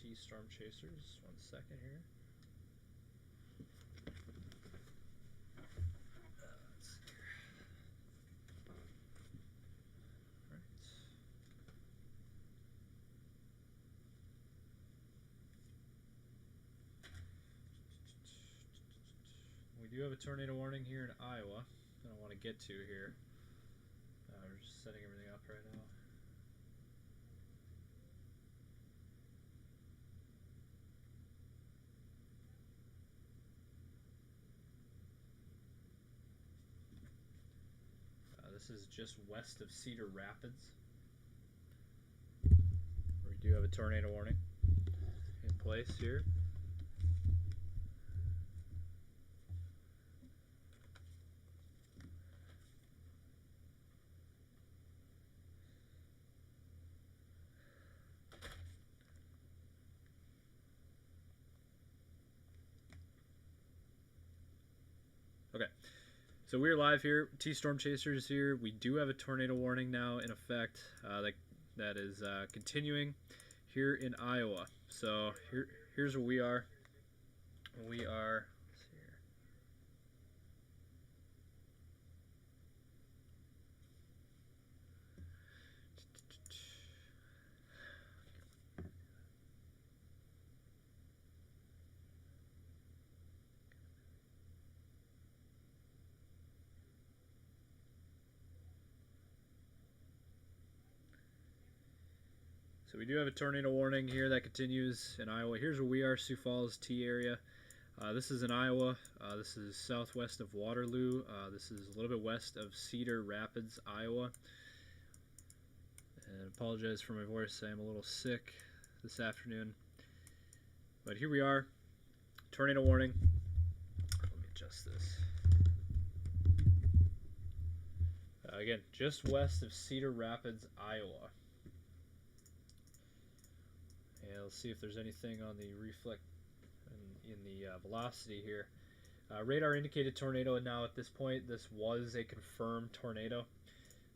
T Storm Chasers. 1 second here. Let's see here. Alright. We do have a tornado warning here in Iowa that I want to get to here. We're just setting everything up right now. This is just west of Cedar Rapids, where we do have a tornado warning in place here. Okay, so we're live here. T Storm Chasers here. We do have a tornado warning now in effect that is continuing here in Iowa. So here's where we are. We are. Let's see here. So we do have a tornado warning here that continues in Iowa. Here's where we are, Sioux Falls, T area. This is in Iowa. This is southwest of Waterloo. This is a little bit west of Cedar Rapids, Iowa. And I apologize for my voice. I am a little sick this afternoon. But here we are. Tornado warning. Let me adjust this. Again, just west of Cedar Rapids, Iowa. And let's see if there's anything on the reflect in the velocity here. Radar indicated tornado, and now at this point, this was a confirmed tornado.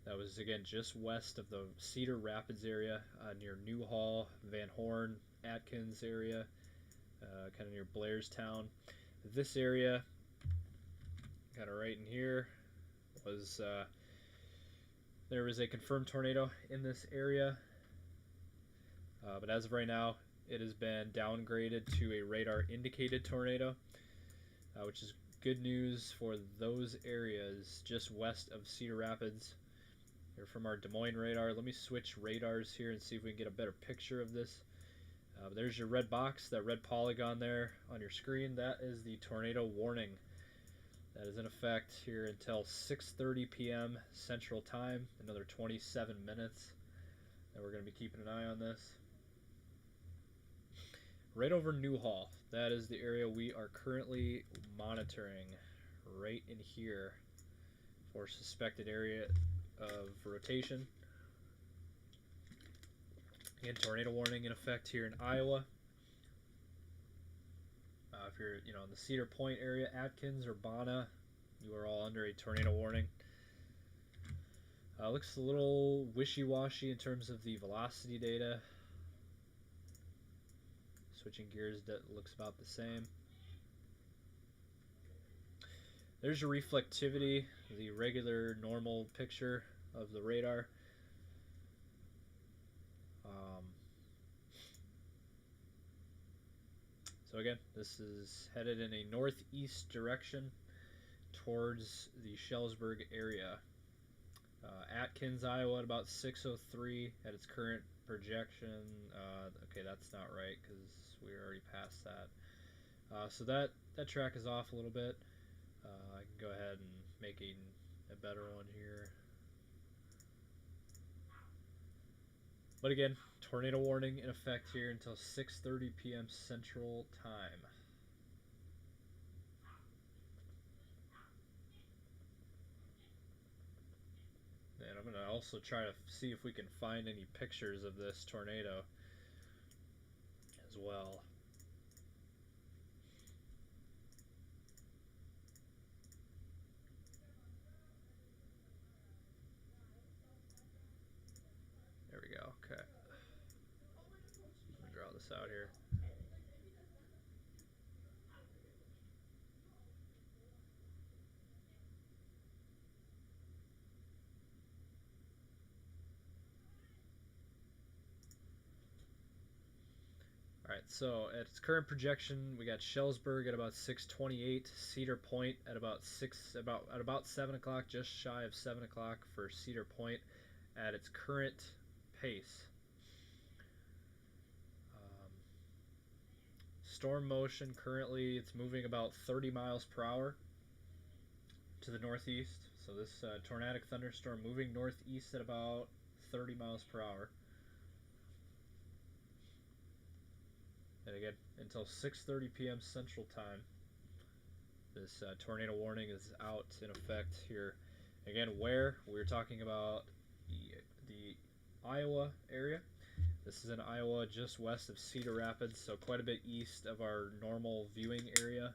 That was, again, just west of the Cedar Rapids area, near Newhall, Van Horn, Atkins area, kind of near Blairstown. This area, kind of right in here, was there was a confirmed tornado in this area. But as of right now, it has been downgraded to a radar indicated tornado, which is good news for those areas just west of Cedar Rapids. Here from our Des Moines radar. Let me switch radars here and see if we can get a better picture of this. There's your red box, that red polygon there on your screen. That is the tornado warning. That is in effect here until 6:30 p.m. Central Time. Another 27 minutes that we're going to be keeping an eye on this. Right over Newhall. That is the area we are currently monitoring right in here for suspected area of rotation. Again, tornado warning in effect here in Iowa. If you're, in the Cedar Point area, Atkins, Urbana, you are all under a tornado warning. Looks a little wishy-washy in terms of the velocity data. Switching gears, that looks about the same. There's your reflectivity, the regular normal picture of the radar. So again, this is headed in a northeast direction towards the Shellsburg area. Atkins, Iowa, at about 6:03 at its current projection. Okay, that's not right because we're already past that. So that track is off a little bit. I can go ahead and make a better one here. But again, tornado warning in effect here until 6:30 p.m. Central Time. And I'm going to also try to see if we can find any pictures of this tornado as well. There we go. Okay. Let me draw this out here. Alright, so at its current projection, we got Shellsburg at about 6:28, Cedar Point at about 7 o'clock, just shy of 7 o'clock for Cedar Point at its current pace. Storm motion currently, it's moving about 30 miles per hour to the northeast. So this tornadic thunderstorm moving northeast at about 30 miles per hour. And again, until 6:30 p.m. Central Time, this tornado warning is out in effect here. Again, where we're talking about the Iowa area. This is in Iowa, just west of Cedar Rapids, so quite a bit east of our normal viewing area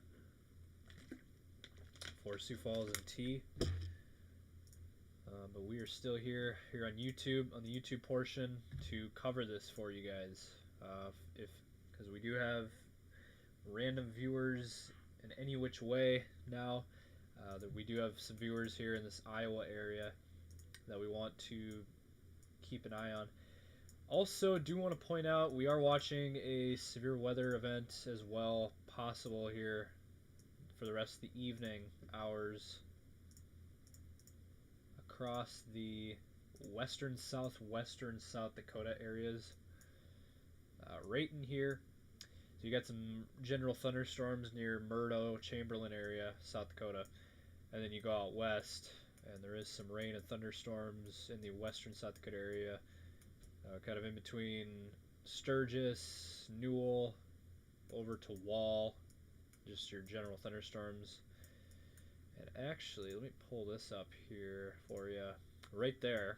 for Sioux Falls and T. But we are still here on YouTube, on the YouTube portion, to cover this for you guys. Because we do have random viewers in any which way now. That we do have some viewers here in this Iowa area that we want to keep an eye on. Also, do want to point out we are watching a severe weather event as well, possible here for the rest of the evening hours across the western, southwestern South Dakota areas. Right in here. So you got some general thunderstorms near Murdo, Chamberlain area, South Dakota. And then you go out west, and there is some rain and thunderstorms in the western South Dakota area. Kind of in between Sturgis, Newell, over to Wall. Just your general thunderstorms. And actually, let me pull this up here for you. Right there.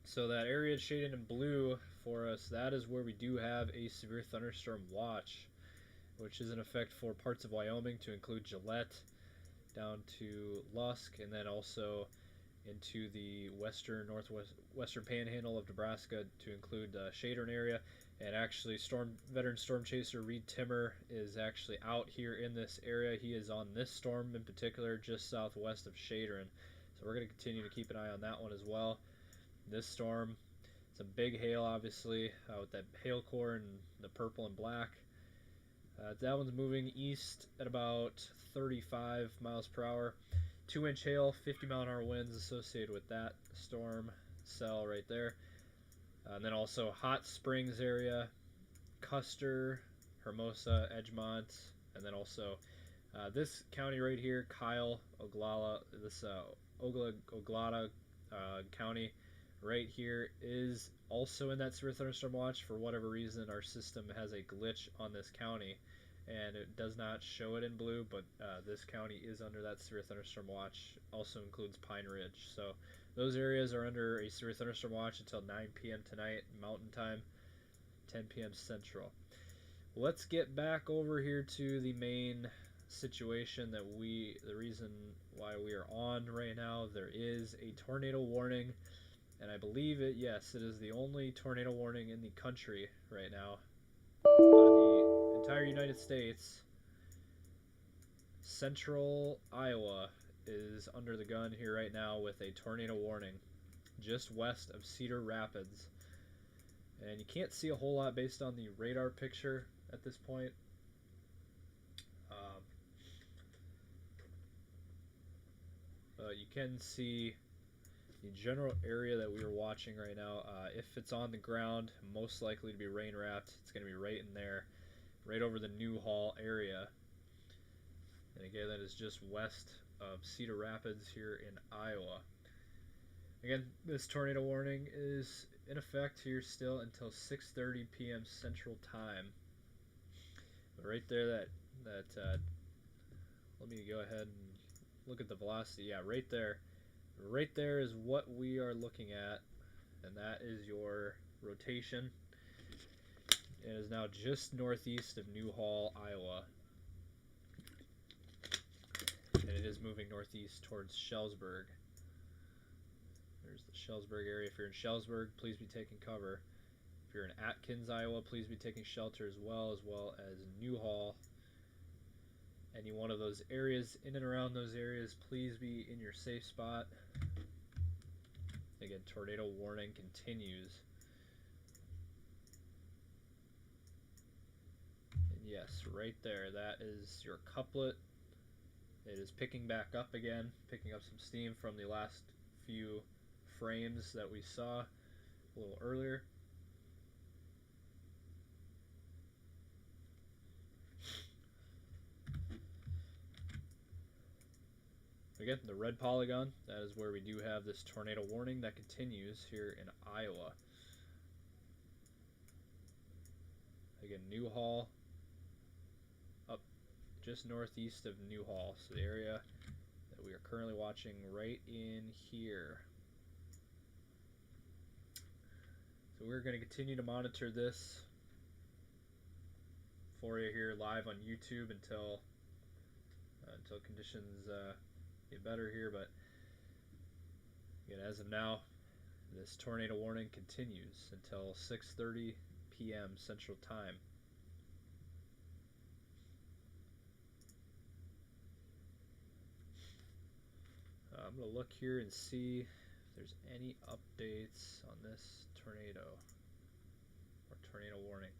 So that area shaded in blue for us, that is where we do have a severe thunderstorm watch, which is in effect for parts of Wyoming, to include Gillette down to Lusk, and then also into the western panhandle of Nebraska to include Shadern area. And actually, veteran storm chaser Reed Timmer is actually out here in this area. He is on this storm in particular, just southwest of Shadern. So we're going to continue to keep an eye on that one as well. This storm, some big hail, obviously, with that hail core and the purple and black. That one's moving east at about 35 miles per hour. 2-inch hail, 50-mile-an-hour winds associated with that storm cell right there. And then also Hot Springs area, Custer, Hermosa, Edgemont, and then also this county right here, Kyle, Oglala, this Oglala County right here is also in that severe thunderstorm watch. For whatever reason, our system has a glitch on this county, and it does not show it in blue, but this county is under that severe thunderstorm watch. Also includes Pine Ridge. So those areas are under a severe thunderstorm watch until 9 p.m. tonight, Mountain Time, 10 p.m. Central. Let's get back over here to the main situation the reason why we are on right now. There is a tornado warning, and I believe it is the only tornado warning in the country right now. Out of the entire United States, central Iowa is under the gun here right now with a tornado warning just west of Cedar Rapids. And you can't see a whole lot based on the radar picture at this point. But you can see the general area that we are watching right now. If it's on the ground, most likely to be rain wrapped. It's going to be right in there, right over the Newhall area. And again, that is just west of Cedar Rapids here in Iowa. Again, this tornado warning is in effect here still until 6:30 p.m. Central Time. But right there, let me go ahead and look at the velocity. Yeah, right there. Right there is what we are looking at, and that is your rotation. It is now just northeast of Newhall, Iowa. And it is moving northeast towards Shellsburg. There's the Shellsburg area. If you're in Shellsburg, please be taking cover. If If you're in Atkins, Iowa, please be taking shelter as well as Newhall. Any one of those areas, in and around those areas, please be in your safe spot. Again, tornado warning continues. And yes, right there, that is your couplet. It is picking back up again, picking up some steam from the last few frames that we saw a little earlier. Again, the red polygon, that is where we do have this tornado warning that continues here in Iowa. Again, Newhall, up just northeast of Newhall, so the area that we are currently watching right in here. So we're going to continue to monitor this for you here live on YouTube until conditions get better here. But again, as of now, this tornado warning continues until 6:30 p.m. Central Time. I'm going to look here and see if there's any updates on this tornado or tornado warning.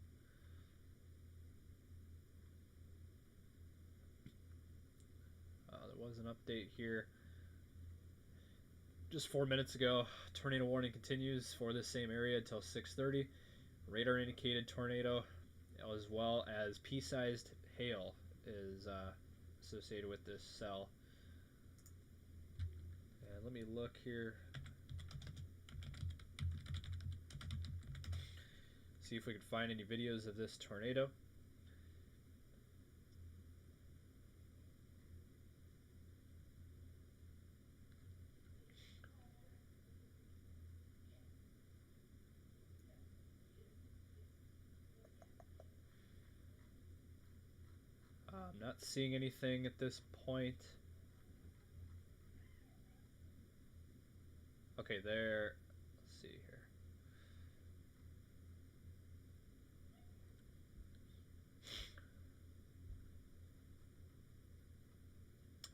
There was an update here just 4 minutes ago. Tornado warning continues for this same area until 6:30. Radar indicated tornado as well as pea-sized hail is associated with this cell. And let me look here, see if we can find any videos of this tornado. I'm not seeing anything at this point. Okay, there. Let's see here.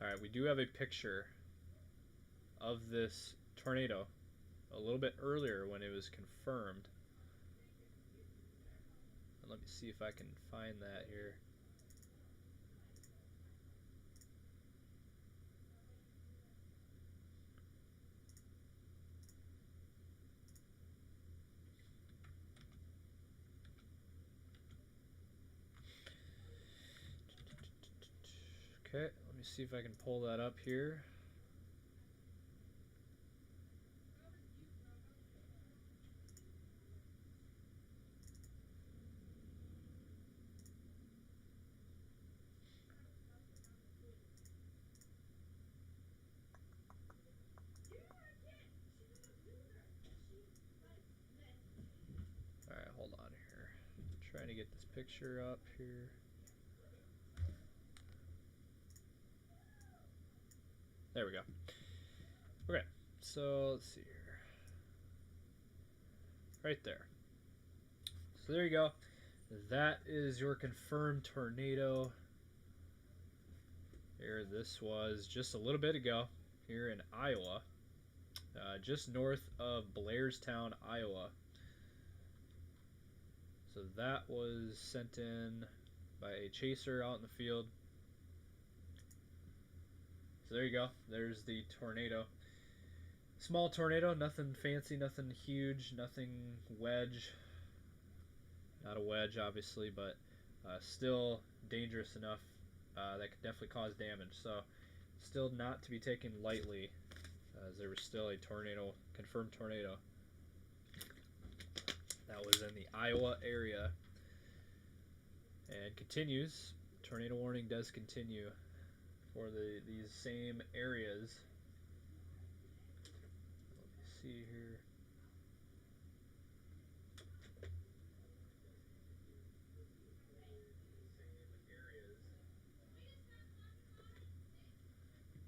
Alright, we do have a picture of this tornado a little bit earlier when it was confirmed. And let me see if I can find that here. Okay, let me see if I can pull that up here. Alright, hold on here. I'm trying to get this picture up here. There we go. Okay, so let's see here. Right there. So there you go. That is your confirmed tornado. Here, this was just a little bit ago here in Iowa, just north of Blairstown, Iowa. So that was sent in by a chaser out in the field. So there you go. There's the tornado. Small tornado, nothing fancy, nothing huge, nothing wedge. Not a wedge, obviously, but still dangerous enough that could definitely cause damage. So still not to be taken lightly, as there was still a tornado, confirmed tornado. That was in the Iowa area. And continues. Tornado warning does continue for these same areas. Let me see here.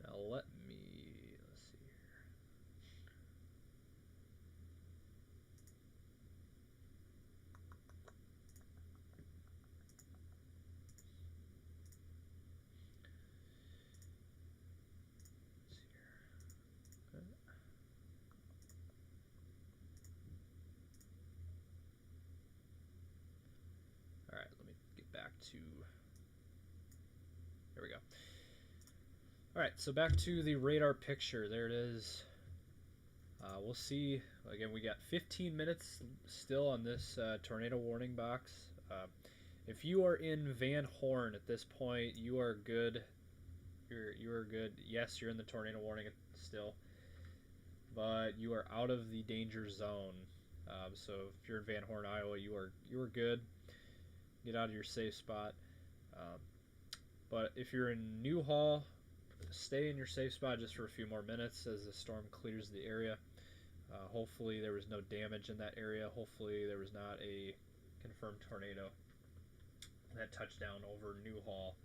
Now let's see here. back to. There we go. Alright, so back to the radar picture. There it is. We'll see. Again, we got 15 minutes still on this tornado warning box. If you are in Van Horn at this point, you are good. You are good. Yes, you're in the tornado warning still, but you are out of the danger zone. So if you're in Van Horn, Iowa, you are good. Get out of your safe spot. But if you're in Newhall, stay in your safe spot just for a few more minutes as the storm clears the area. Hopefully there was no damage in that area. Hopefully there was not a confirmed tornado that touched down over Newhall.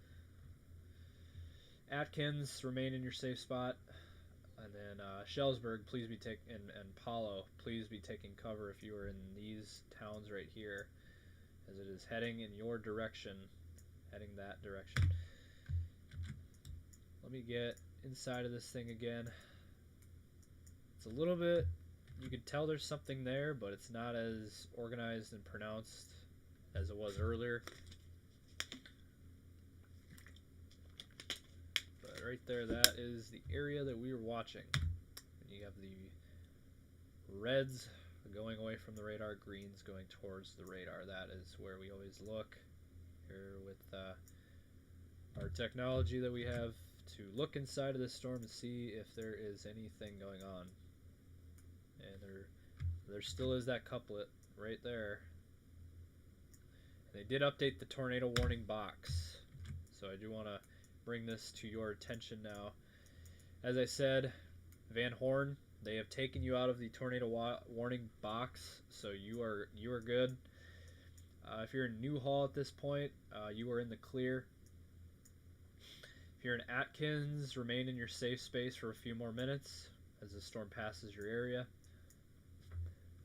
Atkins, remain in your safe spot. And then Shellsburg, please be and Palo, please be taking cover if you are in these towns right here, as it is heading in your direction, heading that direction. Let me get inside of this thing again. It's a little bit, you can tell there's something there, but it's not as organized and pronounced as it was earlier. But right there, that is the area that we were watching. And you have the reds going away from the radar, greens going towards the radar. That is where we always look here with our technology that we have to look inside of this storm and see if there is anything going on. And there still is that couplet right there. They did update the tornado warning box, so I do want to bring this to your attention now. As I said, Van Horn, they have taken you out of the tornado warning box, so you are good. If you're in Newhall at this point, you are in the clear. If you're in Atkins, remain in your safe space for a few more minutes as the storm passes your area.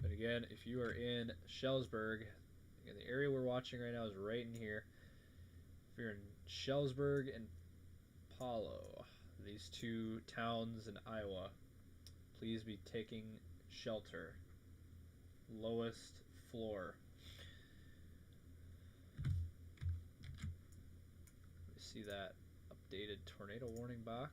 But again, if you are in Shellsburg, again, the area we're watching right now is right in here. If you're in Shellsburg and Palo, these two towns in Iowa, please be taking shelter. Lowest floor. We see that updated tornado warning box.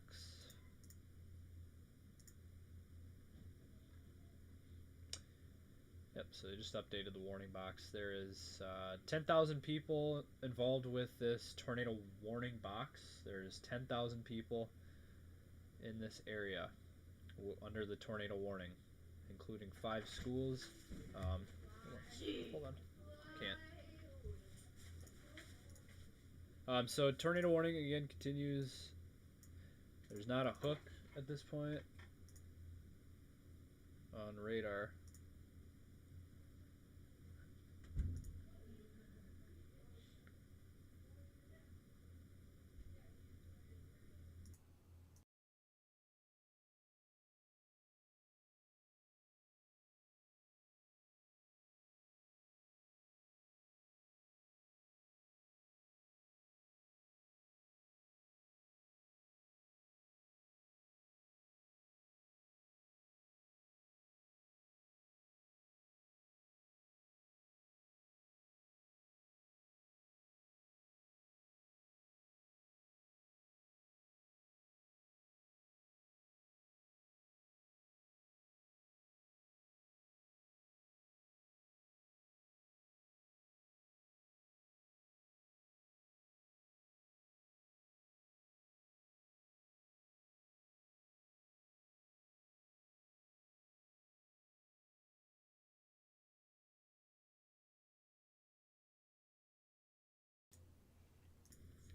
Yep, so they just updated the warning box. There is 10,000 people involved with this tornado warning box. There's 10,000 people in this area under the tornado warning, including 5 schools. Hold on. Can't. So tornado warning again continues. There's not a hook at this point on radar.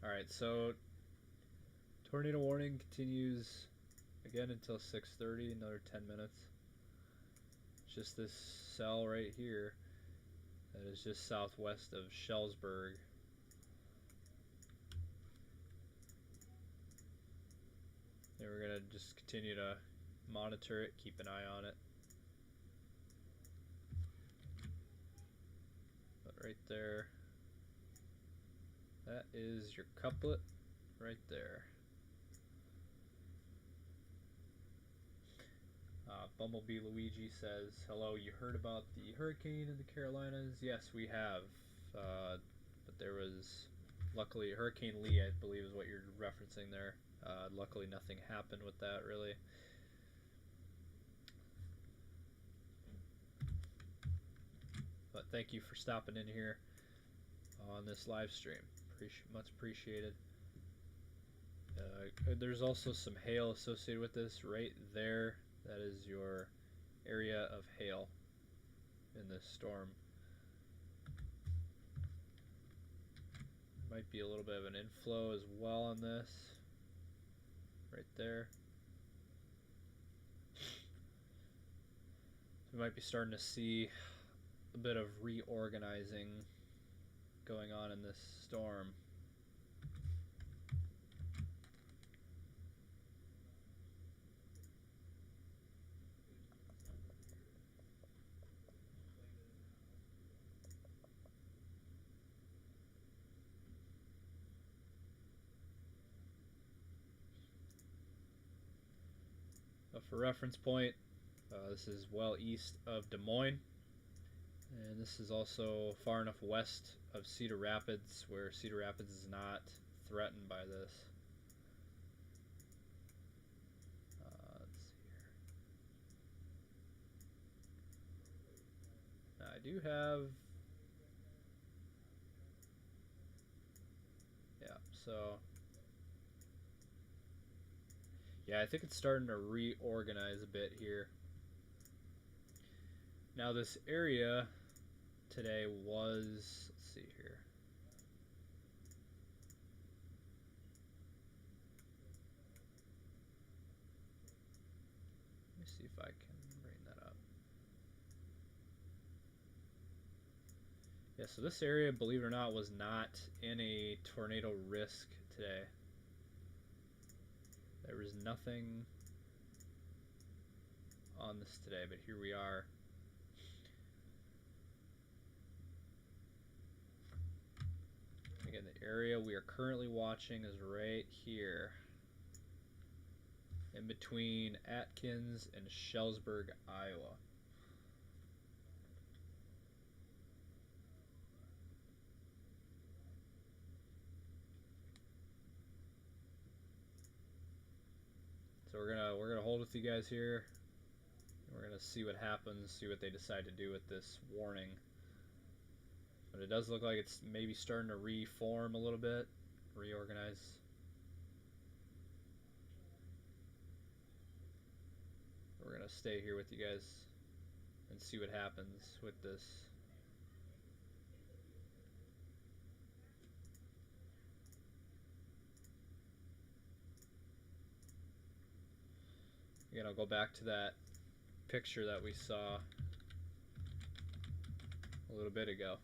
Alright, so tornado warning continues again until 6:30, another 10 minutes. It's just this cell right here that is just southwest of Shellsburg. And we're going to just continue to monitor it, keep an eye on it. But right there, that is your couplet right there. Bumblebee Luigi says, hello, you heard about the hurricane in the Carolinas? Yes, we have. but there was, luckily, Hurricane Lee, I believe, is what you're referencing there. Luckily, nothing happened with that, really. But thank you for stopping in here on this live stream. Much appreciated. There's also some hail associated with this right there. That is your area of hail in this storm. Might be a little bit of an inflow as well on this. Right there. We might be starting to see a bit of reorganizing going on in this storm. For reference point, this is well east of Des Moines, and this is also far enough west of Cedar Rapids where Cedar Rapids is not threatened by this. Let's see here. Now I do have, so yeah, I think it's starting to reorganize a bit here. Now this area today was, let's see here. Let me see if I can bring that up. Yeah, so this area, believe it or not, was not in a tornado risk today. There was nothing on this today, but here we are. Again, the area we are currently watching is right here, in between Atkins and Shellsburg, Iowa. So we're gonna hold with you guys here. We're gonna see what happens, see what they decide to do with this warning. But it does look like it's maybe starting to reform a little bit, reorganize. We're gonna stay here with you guys and see what happens with this. Again, I'll go back to that picture that we saw a little bit ago.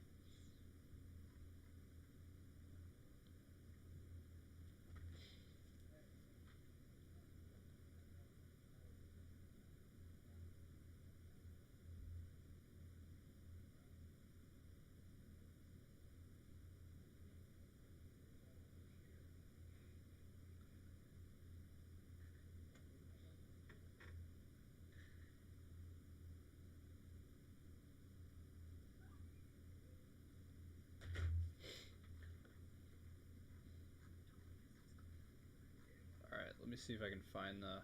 Alright, let me see if I can find the...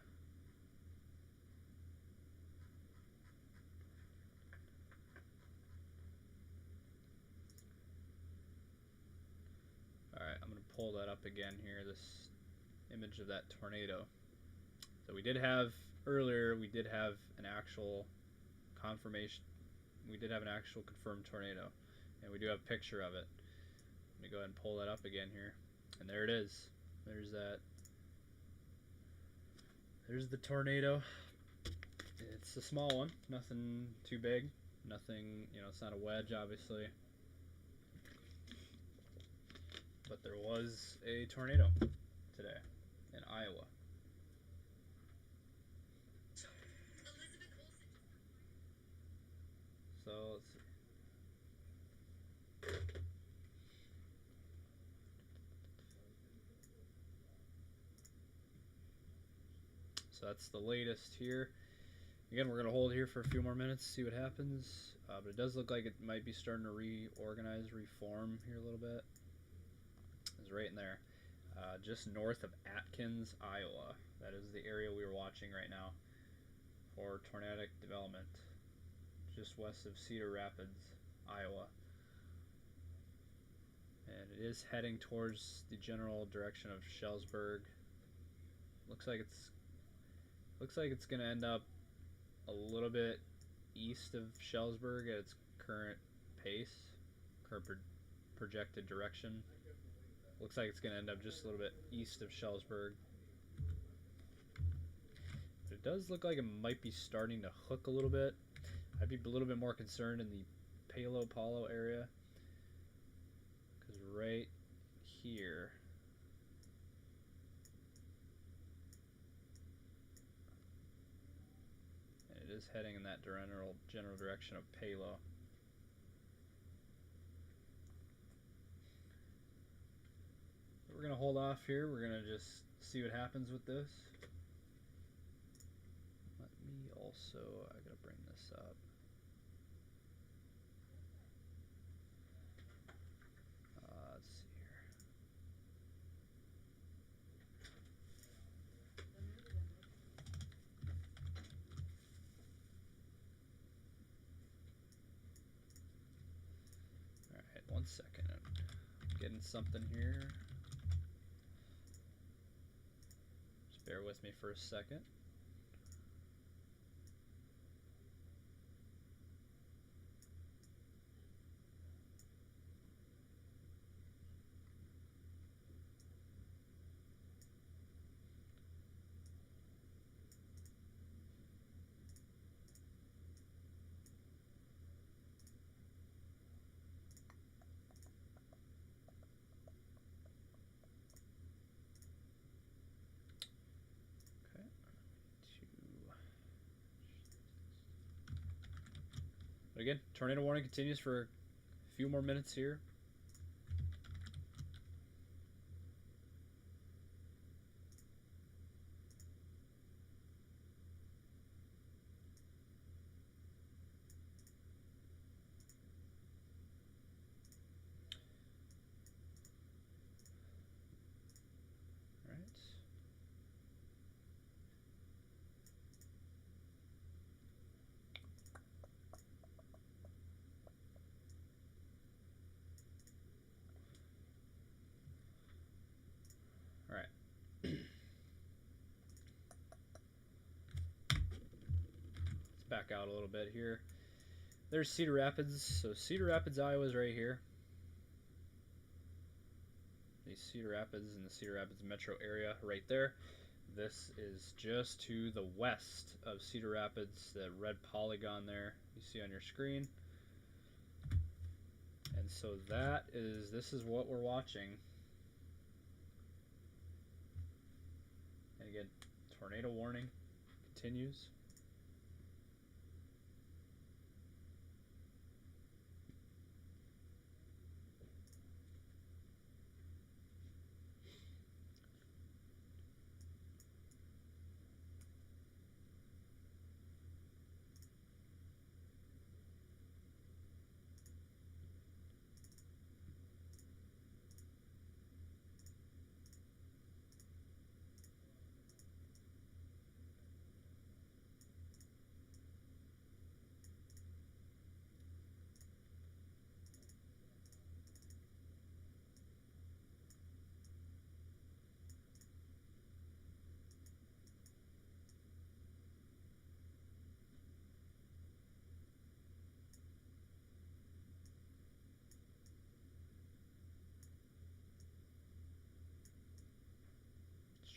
Alright, I'm going to pull that up again here, this image of that tornado. So we did have, earlier, we did have an actual confirmation, we did have an actual confirmed tornado, and we do have a picture of it. Let me go ahead and pull that up again here, and there it is. There's that. There's the tornado. It's a small one, nothing too big, nothing, you know, it's not a wedge, obviously. But there was a tornado today in Iowa. So let's see. So that's the latest here. Again, we're going to hold here for a few more minutes, see what happens. But it does look like it might be starting to reorganize, reform here a little bit. It's right in there. Just north of Atkins, Iowa. That is the area we are watching right now for tornadic development. Just west of Cedar Rapids, Iowa. And it is heading towards the general direction of Schellsburg. Looks like it's going to end up a little bit east of Schellsburg at its current pace, current projected direction. Looks like it's going to end up just a little bit east of Schellsburg. But it does look like it might be starting to hook a little bit. I'd be a little bit more concerned in the Palo Palo area, because right here, and it is heading in that general direction of Palo. We're going to hold off here. We're going to just see what happens with this. Let me also, I got to bring this up. Let's see here. Alright, 1 second. I'm getting something here. Just bear with me for a second. But again, tornado warning continues for a few more minutes here. Back out a little bit here. There's Cedar Rapids. So Cedar Rapids, Iowa is right here. The Cedar Rapids and the Cedar Rapids metro area right there. This is just to the west of Cedar Rapids, that red polygon there you see on your screen. And so this is what we're watching. And again, tornado warning continues.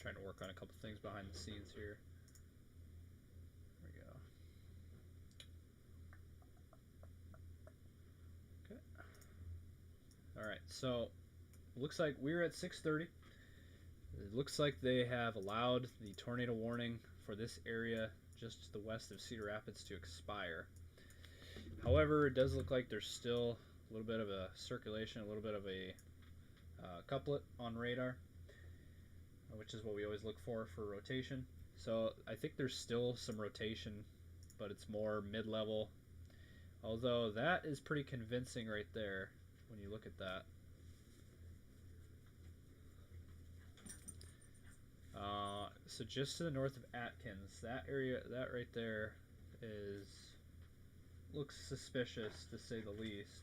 Trying to work on a couple things behind the scenes here. There we go. Okay. All right. So, looks like we're at 6:30. It looks like they have allowed the tornado warning for this area just to the west of Cedar Rapids to expire. However, it does look like there's still a little bit of a circulation, a little bit of a couplet on radar, which is what we always look for rotation. So I think there's still some rotation but it's more mid-level. Although that is pretty convincing right there when you look at that. So just to the north of Atkins, that area, that right there, looks suspicious to say the least.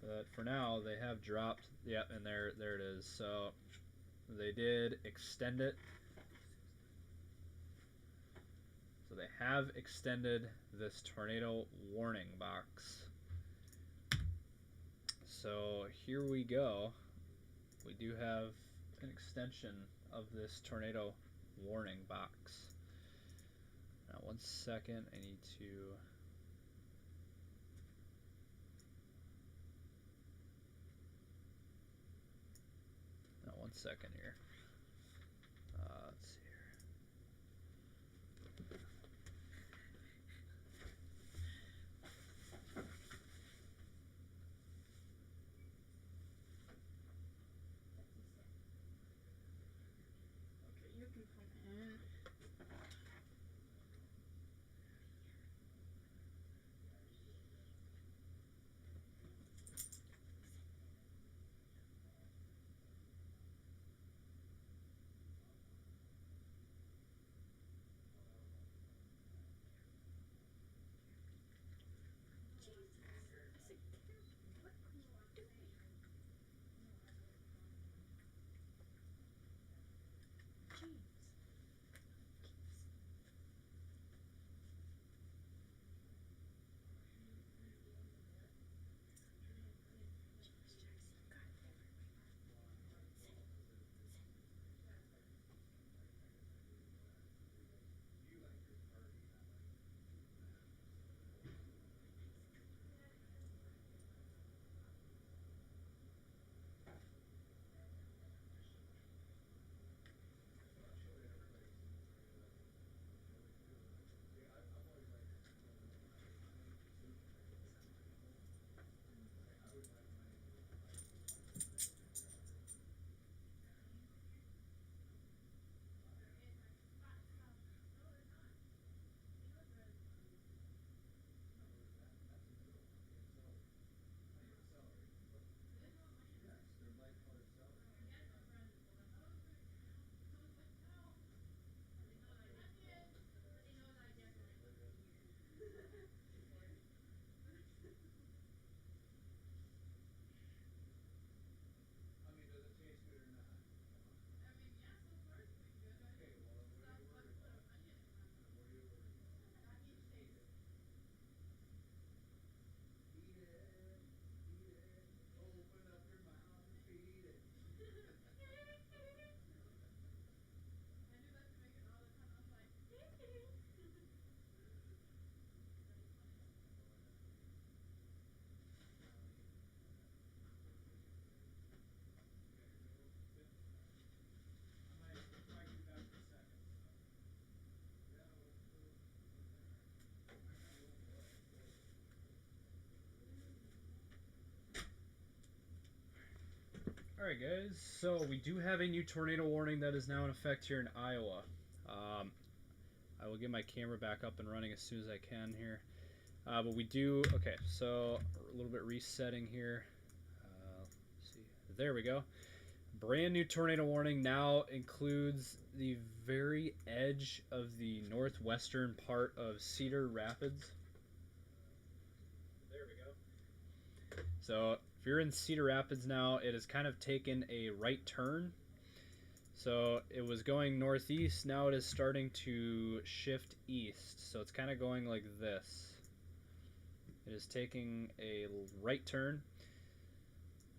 But for now, they have dropped. Yep, and there it is. So they did extend it. So they have extended this tornado warning box. So here we go. We do have an extension of this tornado warning box. Now, 1 second. I need to. Now, 1 second here. Let's see here. Okay, you can come in. Alright, guys, so we do have a new tornado warning that is now in effect here in Iowa. I will get my camera back up and running as soon as I can here. But we do, okay, so a little bit resetting here. Let's see, there we go. Brand new tornado warning now includes the very edge of the northwestern part of Cedar Rapids. There we go. So if you're in Cedar Rapids now, it has kind of taken a right turn. So it was going northeast, now it is starting to shift east. So it's kind of going like this. It is taking a right turn.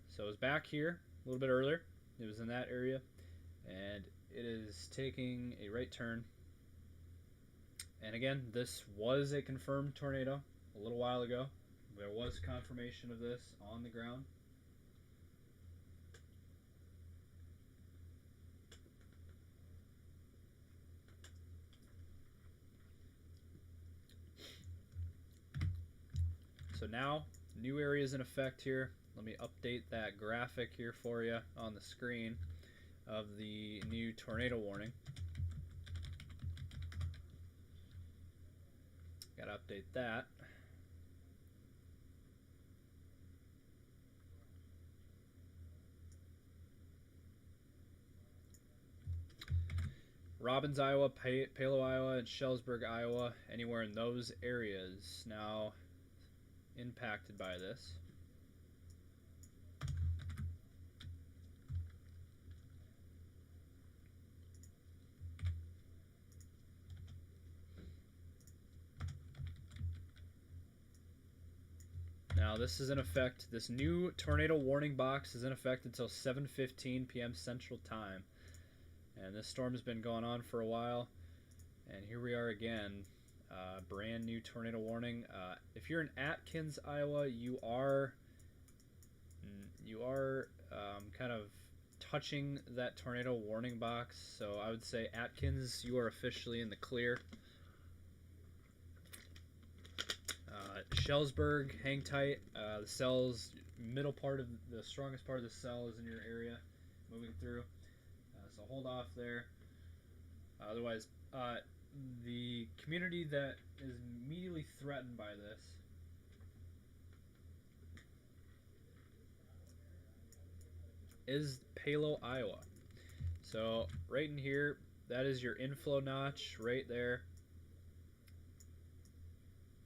So it was back here a little bit earlier. It was in that area. And it is taking a right turn. And again, this was a confirmed tornado a little while ago. There was confirmation of this on the ground. So now, new areas in effect here. Let me update that graphic here for you on the screen of the new tornado warning. Gotta update that. Robbins, Iowa, Palo, Iowa, and Shellsburg, Iowa, anywhere in those areas now impacted by this. Now this is in effect. This new tornado warning box is in effect until 7:15 p.m. Central Time, and this storm has been going on for a while. And here we are again, brand new tornado warning. If you're in Atkins, Iowa, you are kind of touching that tornado warning box. So I would say Atkins, you are officially in the clear. Shellsburg, hang tight. The cell's middle part of the strongest part of the cell is in your area, moving through. So hold off there. Otherwise, the community that is immediately threatened by this is Palo, Iowa. So right in here, that is your inflow notch right there.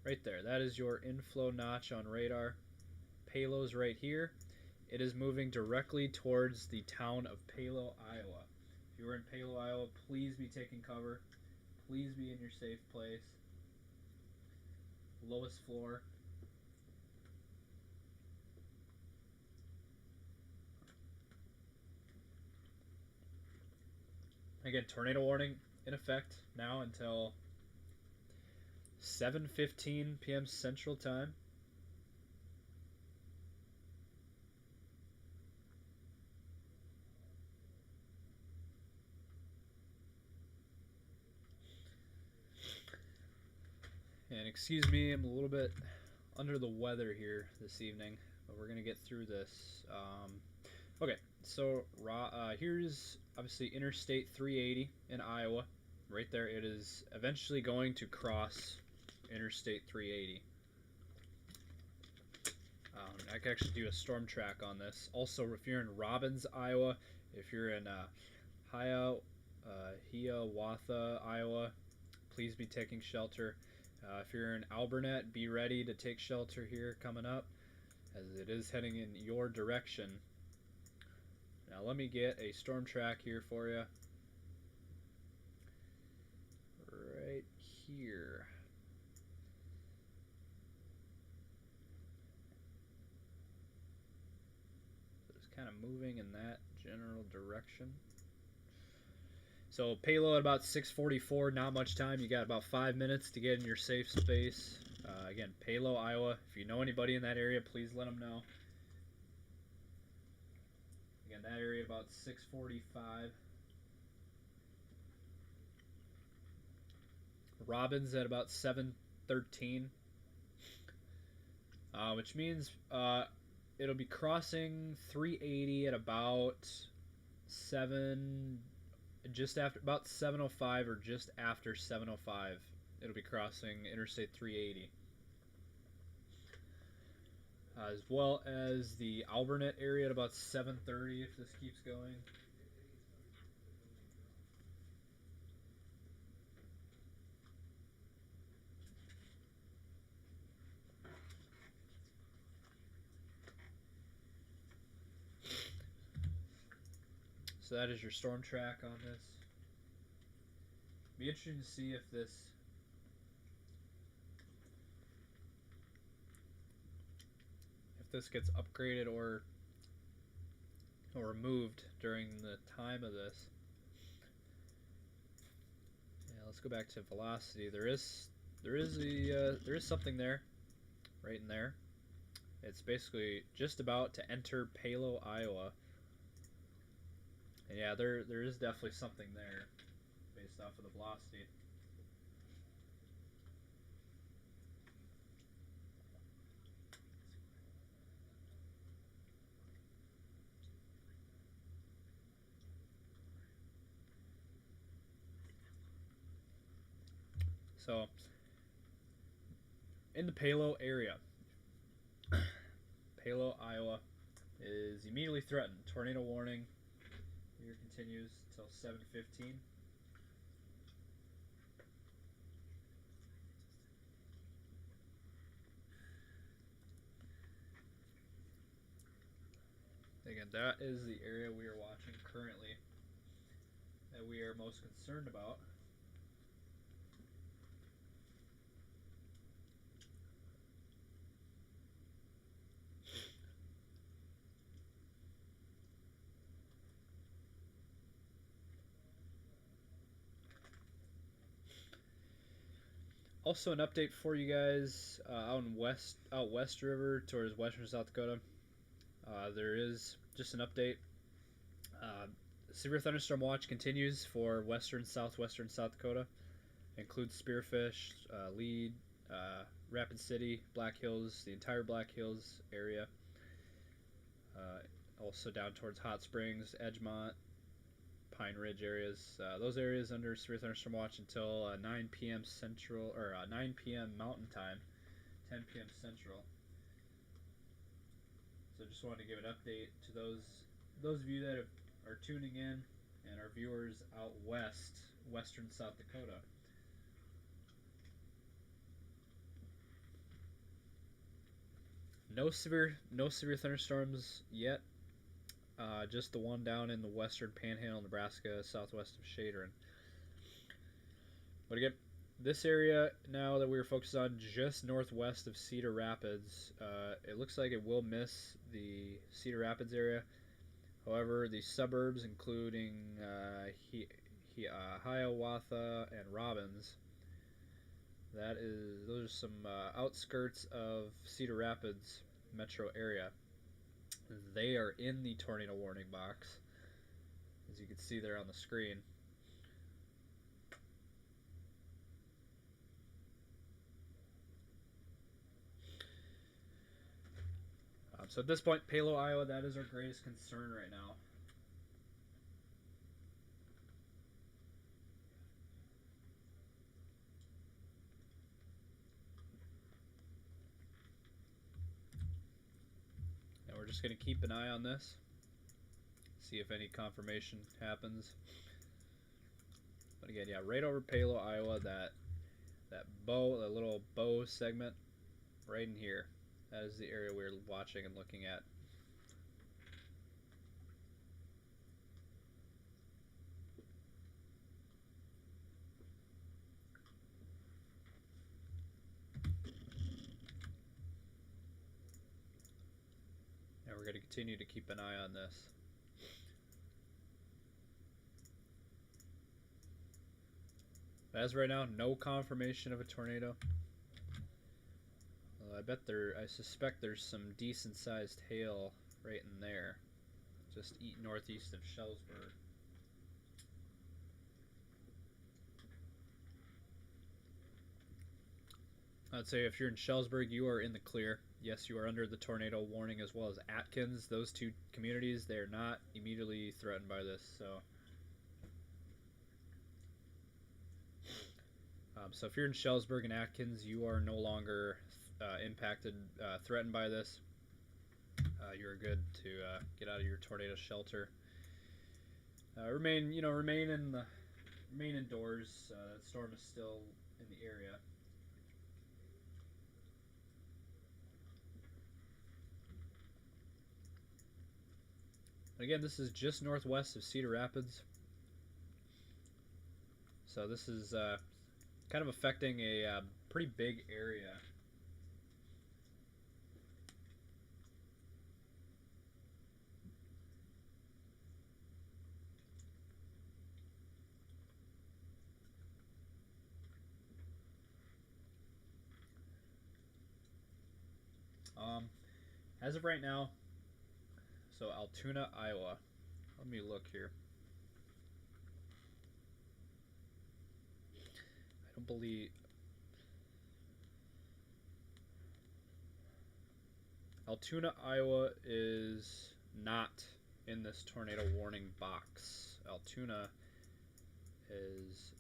Right there, that is your inflow notch on radar. Palo's right here. It is moving directly towards the town of Palo, Iowa. If you are in Palo, Iowa, please be taking cover. Please be in your safe place. Lowest floor. Again, tornado warning in effect now until 7:15 p.m. Central Time. And excuse me, I'm a little bit under the weather here this evening, but we're gonna get through this. Okay, so here's obviously Interstate 380 in Iowa. Right there, it is eventually going to cross Interstate 380. I can actually do a storm track on this. Also, if you're in Robbins, Iowa, if you're in Hiawatha, Iowa, please be taking shelter. If you're in Albernet, be ready to take shelter here coming up, as it is heading in your direction. Now let me get a storm track here for you. Right here. So it's kind of moving in that general direction. So Palo at about 6:44, not much time. You got about 5 minutes to get in your safe space. Again, Palo, Iowa. If you know anybody in that area, please let them know. Again, that area about 6:45. Robbins at about 7:13, which means it'll be crossing 380 at about 7:05 or just after 7:05. It'll be crossing Interstate 380. As well as the Albernet area at about 7:30 if this keeps going. So that is your storm track on this. Be interesting to see if this gets upgraded or removed during the time of this. Yeah, let's go back to velocity. There is something there, right in there. It's basically just about to enter Palo, Iowa. And yeah, there is definitely something there based off of the velocity. So in the Palo area. Palo, Iowa is immediately threatened. Tornado warning here continues until 7:15. Again, that is the area we are watching currently that we are most concerned about. Also, an update for you guys out west river towards western South Dakota. There is just an update. Uh, Severe thunderstorm watch continues for western southwestern South Dakota. Includes Spearfish, Lead, Rapid City, Black Hills, the entire Black Hills area. Also down towards Hot Springs, Edgemont, Pine Ridge areas. Those areas under severe thunderstorm watch until 9 p.m. Central or 9 p.m. Mountain Time, 10 p.m. Central. So just wanted to give an update to those of you that are tuning in and our viewers out west, western South Dakota. No severe thunderstorms yet. Just the one down in the western Panhandle, Nebraska, southwest of Shadron. But again, this area now that we're focused on just northwest of Cedar Rapids, it looks like it will miss the Cedar Rapids area. However, the suburbs, including Hiawatha and Robbins, those are some outskirts of Cedar Rapids metro area. They are in the tornado warning box, as you can see there on the screen. So at this point, Palo, Iowa, that is our greatest concern right now. And we're just going to keep an eye on this, see if any confirmation happens. But again, yeah, right over Palo, Iowa, that little bow segment, right in here. That is the area we're watching and looking at. And we're going to continue to keep an eye on this. As of right now, no confirmation of a tornado. I suspect there's some decent sized hail right in there, just northeast of Shellsburg. I'd say if you're in Shellsburg, you are in the clear. Yes, you are under the tornado warning, as well as Atkins. Those two communities, they are not immediately threatened by this. So if you're in Shellsburg and Atkins, you are no longer threatened by this. You're good to get out of your tornado shelter. Remain indoors. That storm is still in the area. Again, this is just northwest of Cedar Rapids. So this is kind of affecting a pretty big area. As of right now, so Altoona, Iowa. Let me look here. I don't believe... Altoona, Iowa is not in this tornado warning box. Altoona is...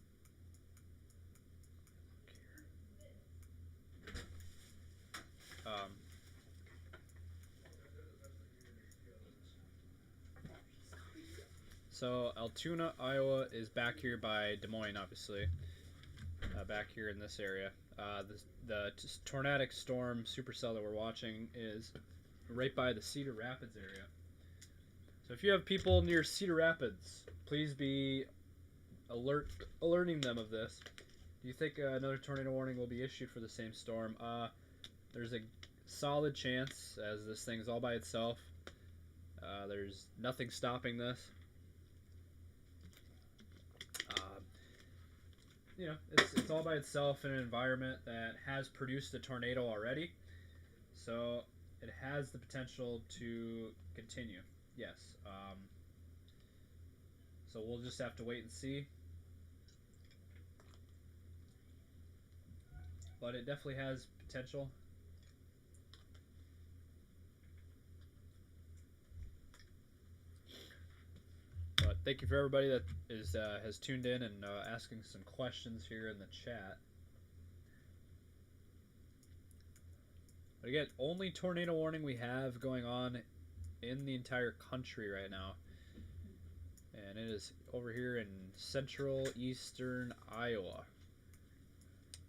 So Altoona, Iowa is back here by Des Moines, obviously. Back here in this area. The tornadic storm supercell that we're watching is right by the Cedar Rapids area. So if you have people near Cedar Rapids, please be alerting them of this. Do you think another tornado warning will be issued for the same storm? There's a solid chance, as this thing's all by itself. There's nothing stopping this. You know, it's all by itself in an environment that has produced a tornado already, so it has the potential to continue. Yes. So we'll just have to wait and see. But it definitely has potential. But thank you for everybody that has tuned in and asking some questions here in the chat. But again, only tornado warning we have going on in the entire country right now. And it is over here in central eastern Iowa.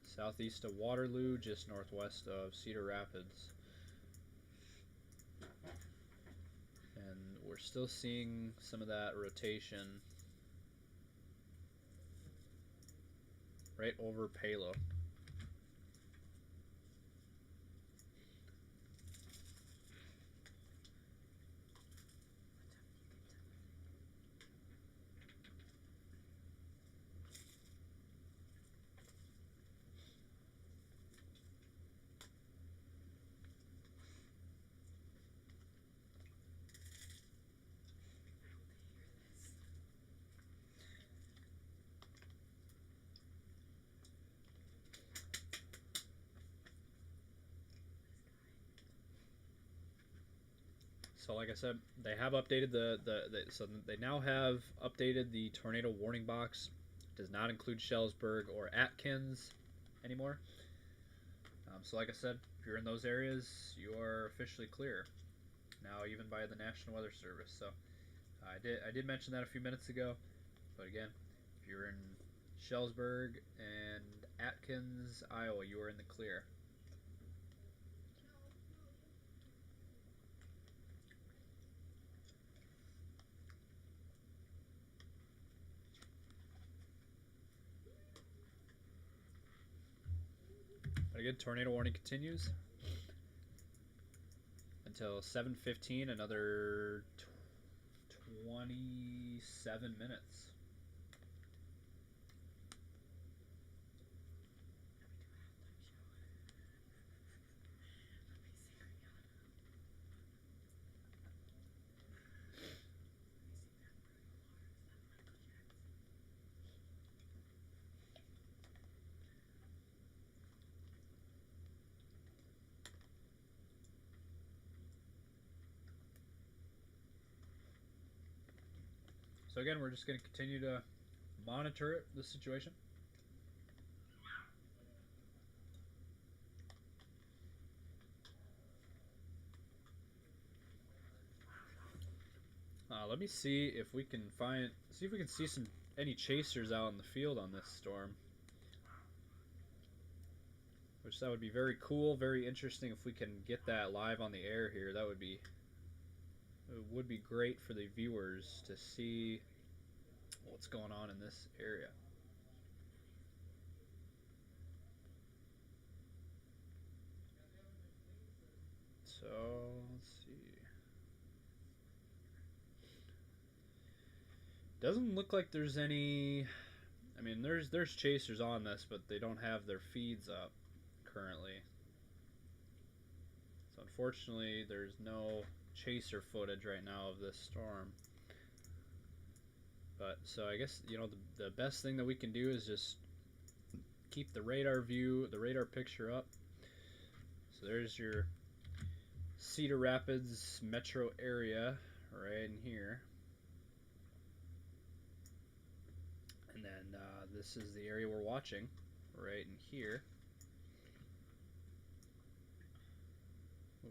Southeast of Waterloo, just northwest of Cedar Rapids. And we're still seeing some of that rotation right over Palo. So like I said, they have updated so they now have updated the tornado warning box. It does not include Shellisburg or Atkins anymore. So like I said, if you're in those areas, you are officially clear now, even by the National Weather Service. So I did mention that a few minutes ago, but again, if you're in Shellisburg and Atkins, Iowa, you are in the clear. But again, tornado warning continues until 7:15, another 27 minutes. So again, we're just going to continue to monitor the situation. Let me see if we can see any chasers out in the field on this storm. Which that would be very cool, very interesting if we can get that live on the air here. It would be great for the viewers to see what's going on in this area. So let's see. Doesn't look like there's any. I mean, there's chasers on this, but they don't have their feeds up currently. So unfortunately, there's no chaser footage right now of this storm. But so I guess the best thing that we can do is just keep the radar picture up. So there's your Cedar Rapids metro area right in here. And then this is the area we're watching right in here.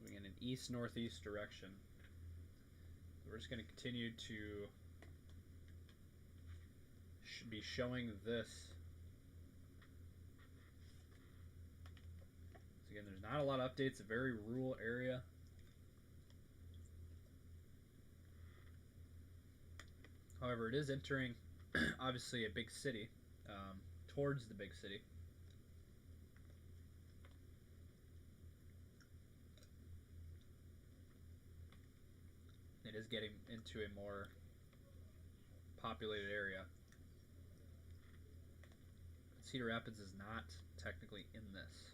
moving in an east-northeast direction. We're just going to continue to be showing this. So again, there's not a lot of updates. A very rural area. However, it is entering, obviously, a big city, towards the big city. It is getting into a more populated area. Cedar Rapids is not technically in this.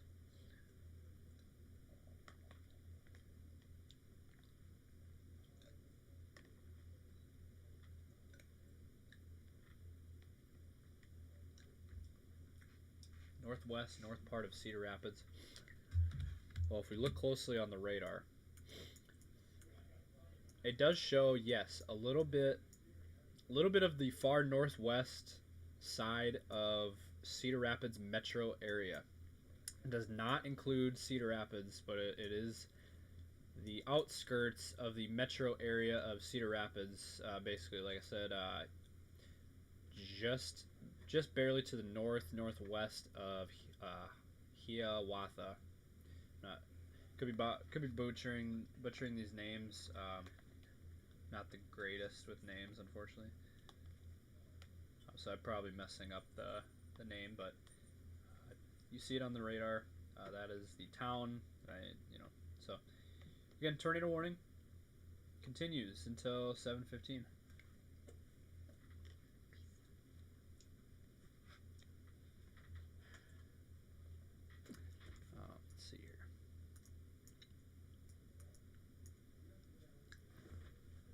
Northwest, north part of Cedar Rapids. Well, if we look closely on the radar, it does show, yes, a little bit of the far northwest side of Cedar Rapids metro area. It does not include Cedar Rapids, but it is the outskirts of the metro area of Cedar Rapids. Basically, like I said, just barely to the northwest of Hiawatha. Not could be butchering these names. Not the greatest with names, unfortunately. So I'm probably messing up the name, but you see it on the radar. That is the town. So again, tornado warning continues until 7:15. Let's see here.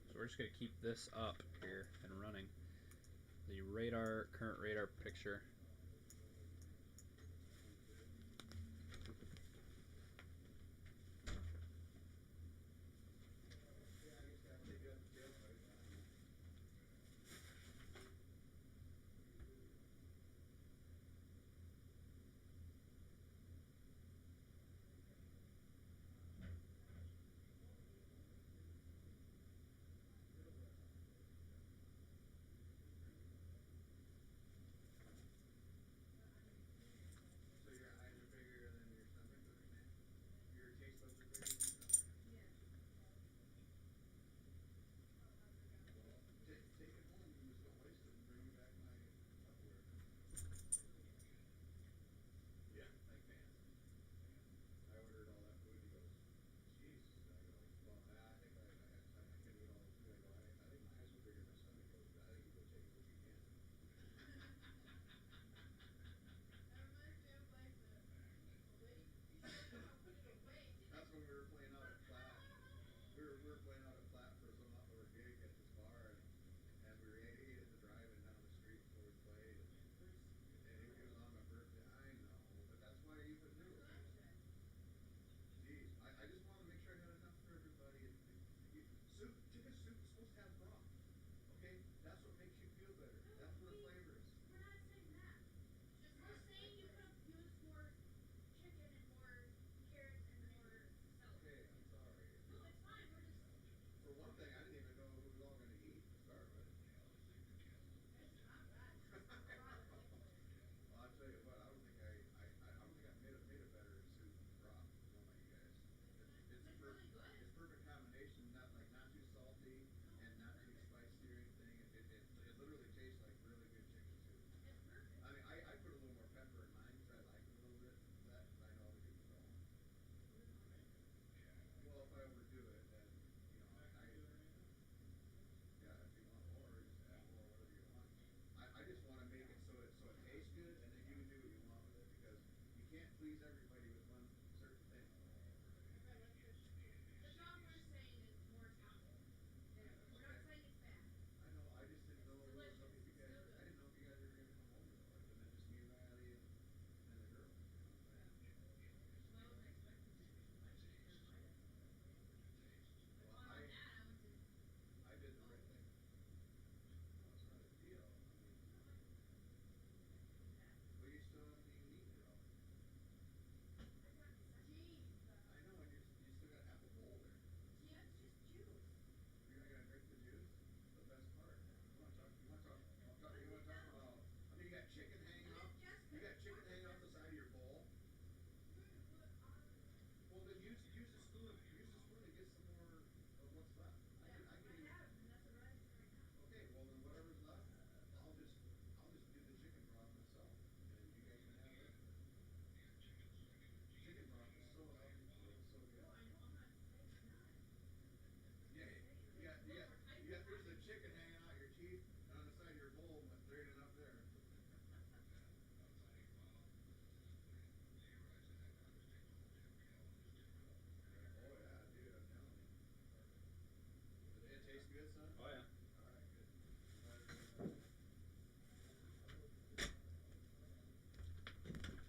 So we're just gonna keep this up here and running. The current radar picture.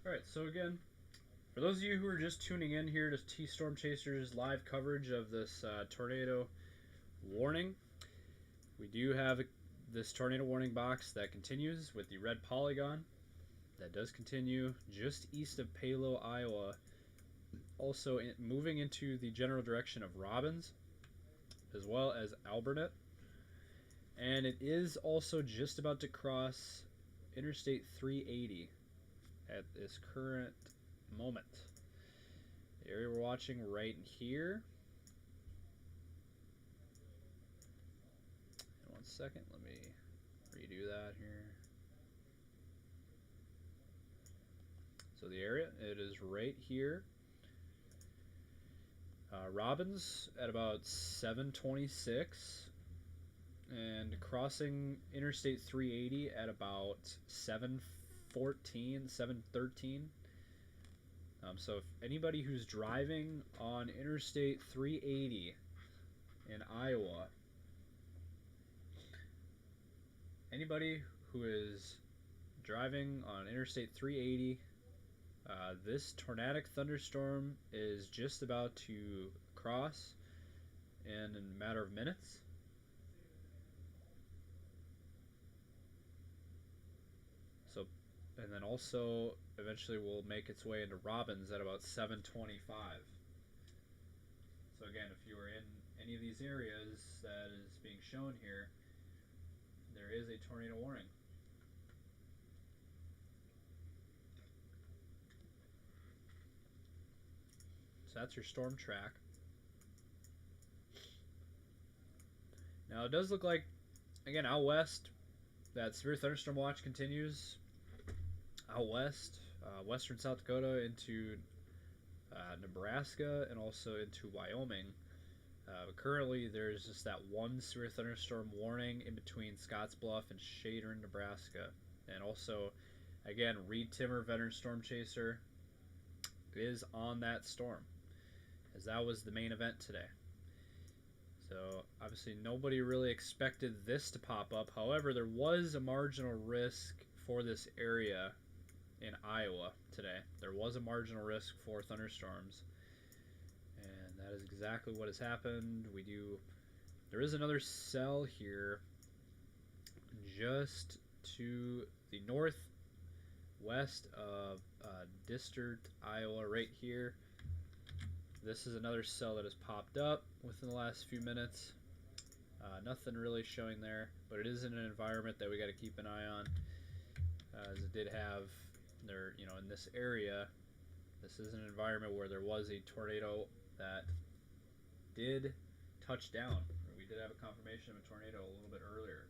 Alright, so again, for those of you who are just tuning in here to T-Storm Chasers live coverage of this tornado warning, we do have this tornado warning box that continues with the red polygon. That does continue just east of Palo, Iowa. Also moving into the general direction of Robbins, as well as Albernet. And it is also just about to cross Interstate 380 at this current moment. The area we're watching right here. In 1 second, let me redo that here. So the area, it is right here. Robbins at about 726, and crossing Interstate 380 at about 714, 713. So if anybody who's driving on Interstate 380 in Iowa, anybody who is driving on Interstate 380, this tornadic thunderstorm is just about to cross in a matter of minutes. So, and then also eventually will make its way into Robbins at about 725. So again, if you are in any of these areas that is being shown here, there is a tornado warning. So that's your storm track. Now it does look like, again, out west, that severe thunderstorm watch continues. Out west, western South Dakota into Nebraska and also into Wyoming. Currently, there's just that one severe thunderstorm warning in between Scottsbluff and Shadron, Nebraska. And also, again, Reed Timmer, veteran storm chaser, is on that storm, as that was the main event today. So obviously nobody really expected this to pop up. However, there was a marginal risk for this area in Iowa today. There was a marginal risk for thunderstorms, and that is exactly what has happened. There is another cell here just to the northwest of Distert, Iowa, right here. This is another cell that has popped up within the last few minutes. Nothing really showing there, but it is in an environment that we got to keep an eye on, as it did have there, in this area. This is an environment where there was a tornado that did touch down. We did have a confirmation of a tornado a little bit earlier.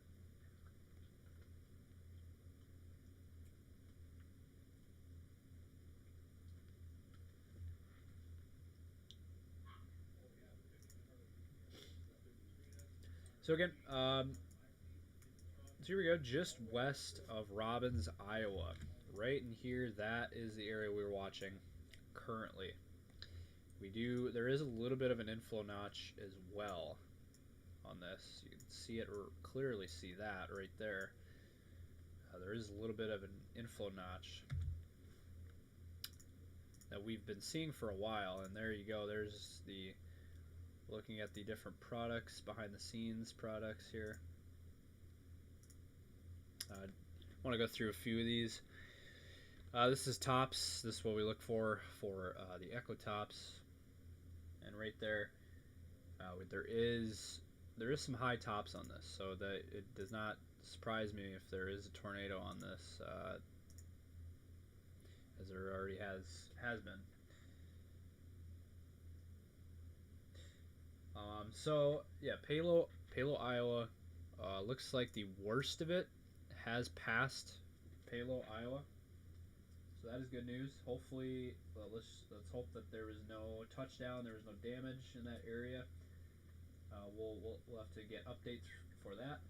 So again, so here we go, just west of Robbins, Iowa. Right in here, that is the area we're watching currently. There is a little bit of an inflow notch as well on this. You can see it, or clearly see that right there. There is a little bit of an inflow notch that we've been seeing for a while, and there you go. There's looking at the different products, behind the scenes products here. I want to go through a few of these. This is tops. This is what we look for the Echo tops, and right there, there is some high tops on this, so that it does not surprise me if there is a tornado on this, as there already has been. So yeah, Palo, Iowa, looks like the worst of it has passed Palo, Iowa. So that is good news. Hopefully, let's hope that there was no touchdown, there was no damage in that area. We'll have to get updates for that.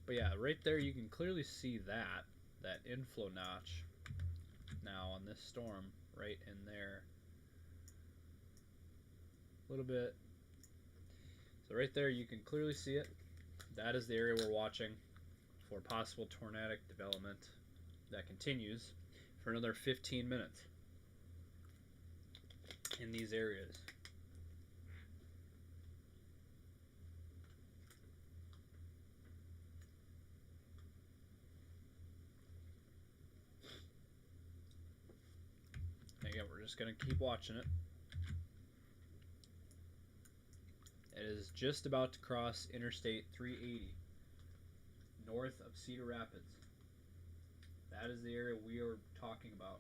But yeah, right there you can clearly see that inflow notch now on this storm right in there. A little bit. So right there you can clearly see it. That is the area we're watching for possible tornadic development that continues for another 15 minutes in these areas. Again, we're just going to keep watching it. It is just about to cross Interstate 380 north of Cedar Rapids. That is the area we are talking about.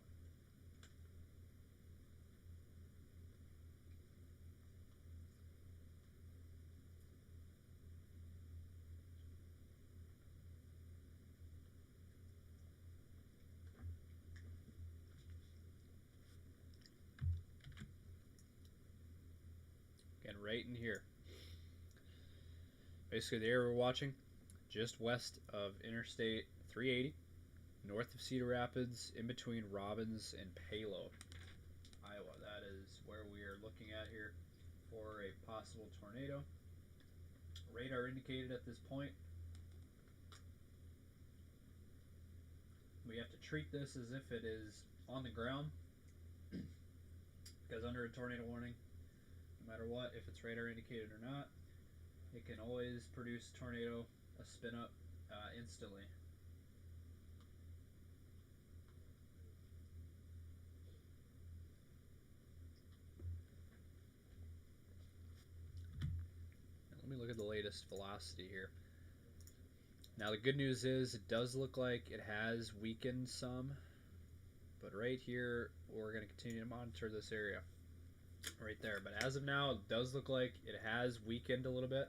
Again, right in here. Basically, the area we're watching, just west of Interstate 380, north of Cedar Rapids, in between Robbins and Palo, Iowa. That is where we are looking at here for a possible tornado. Radar indicated at this point. We have to treat this as if it is on the ground, because under a tornado warning, no matter what, if it's radar indicated or not, it can always produce a tornado, a spin up, instantly. Let me look at the latest velocity here. Now the good news is it does look like it has weakened some, but right here we're going to continue to monitor this area right there. But as of now, it does look like it has weakened a little bit,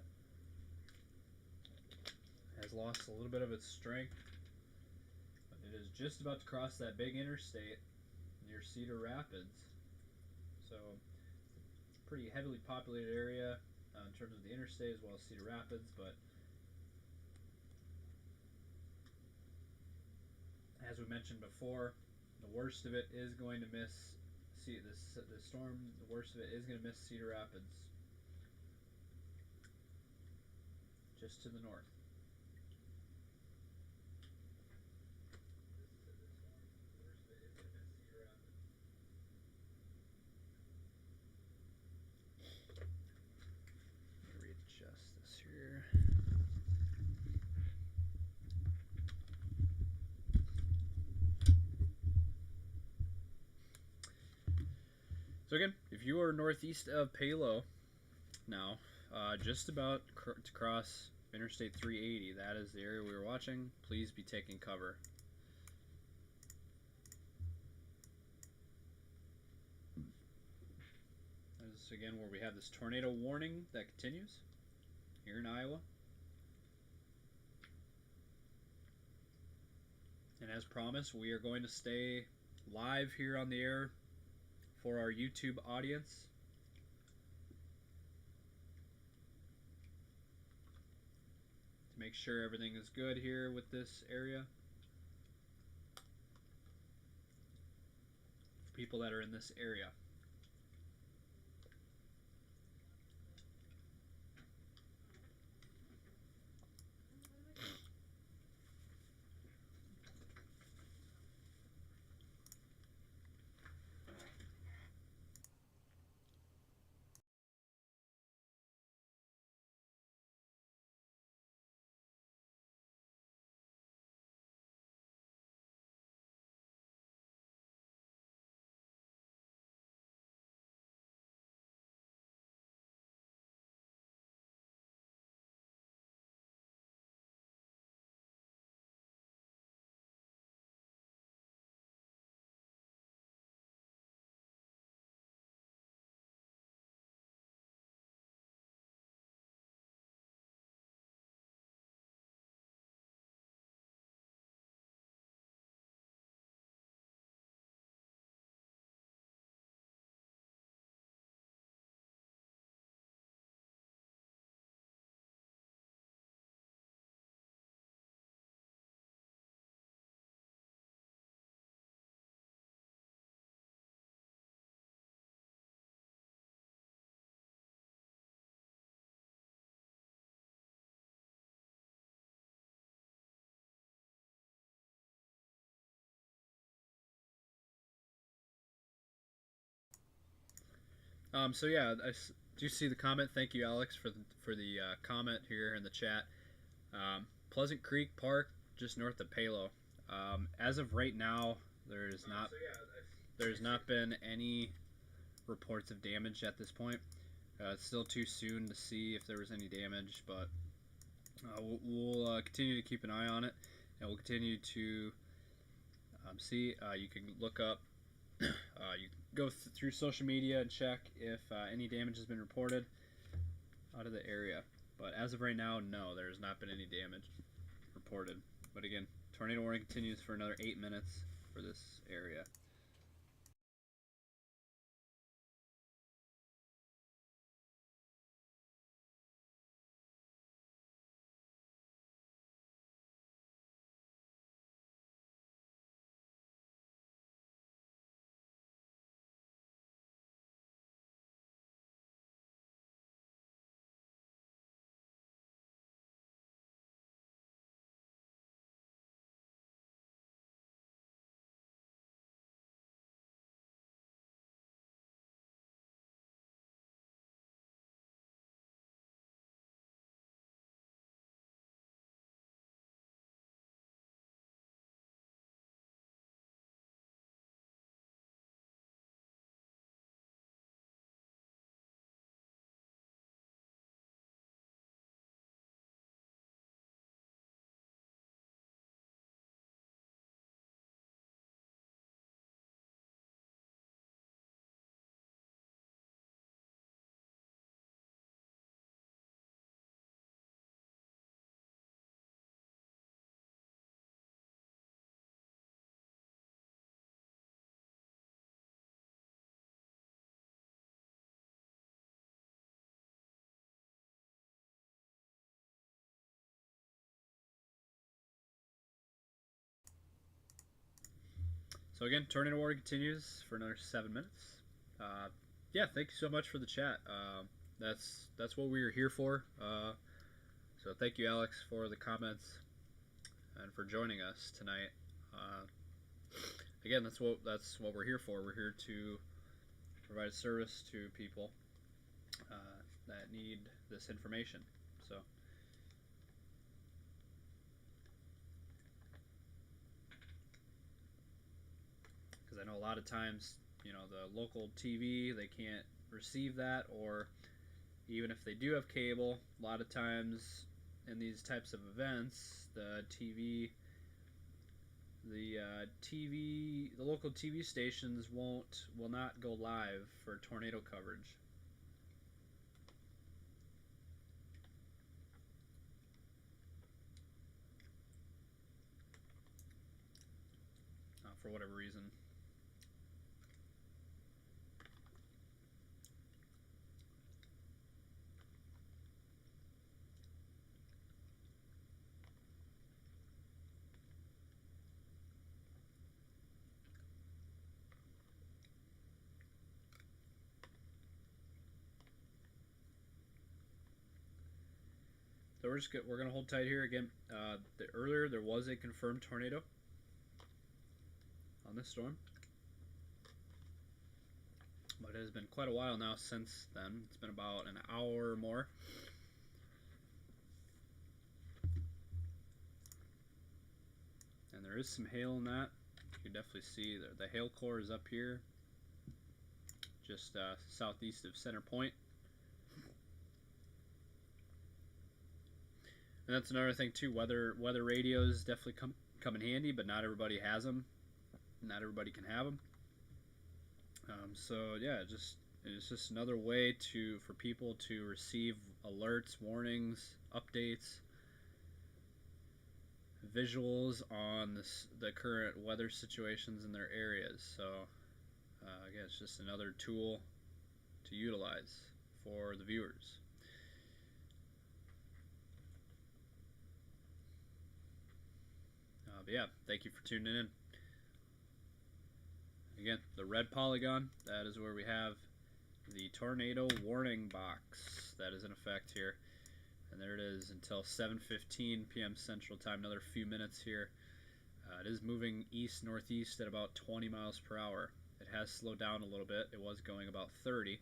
has lost a little bit of its strength, but it is just about to cross that big interstate near Cedar Rapids. So pretty heavily populated area in terms of the interstate as well as Cedar Rapids, but as we mentioned before, the worst of it is going to miss this storm. The worst of it is going to miss Cedar Rapids, just to the north. Let me readjust this here. So again, if you are northeast of Palo now, just about to cross Interstate 380, that is the area we were watching. Please be taking cover. That is again where we have this tornado warning that continues here in Iowa. And as promised, we are going to stay live here on the air for our YouTube audience. To make sure everything is good here with this area. People that are in this area. So yeah, do see the comment. Thank you, Alex, for the comment here in the chat. Pleasant Creek Park, just north of Palo. As of right now, there's not been any reports of damage at this point. It's still too soon to see if there was any damage, but we'll continue to keep an eye on it, and we'll continue to see. You can look up. You go through social media and check if any damage has been reported out of the area. But as of right now, no, there has not been any damage reported. But again, tornado warning continues for another 8 minutes for this area. So again, tornado warning continues for another 7 minutes. Yeah, thank you so much for the chat. That's what we are here for. So thank you, Alex, for the comments and for joining us tonight. Again, that's what we're here for. We're here to provide a service to people that need this information. So. Because I know a lot of times, the local TV, they can't receive that, or even if they do have cable, a lot of times in these types of events, the local TV stations will not go live for tornado coverage. For whatever reason. So we're gonna hold tight here again. Earlier there was a confirmed tornado on this storm, but it has been quite a while now since then. It's been about an hour or more. And there is some hail in that. You can definitely see the hail core is up here, just southeast of Center Point. And that's another thing too. Weather radios definitely come in handy, but not everybody has them. Not everybody can have them. So yeah, it's just another way for people to receive alerts, warnings, updates, visuals on the current weather situations in their areas. So again, it's just another tool to utilize for the viewers. But yeah, thank you for tuning in. Again, the red polygon, that is where we have the tornado warning box that is in effect here. And there it is until 7:15 p.m. Central Time, another few minutes here. It is moving east-northeast at about 20 miles per hour. It has slowed down a little bit. It was going about 30,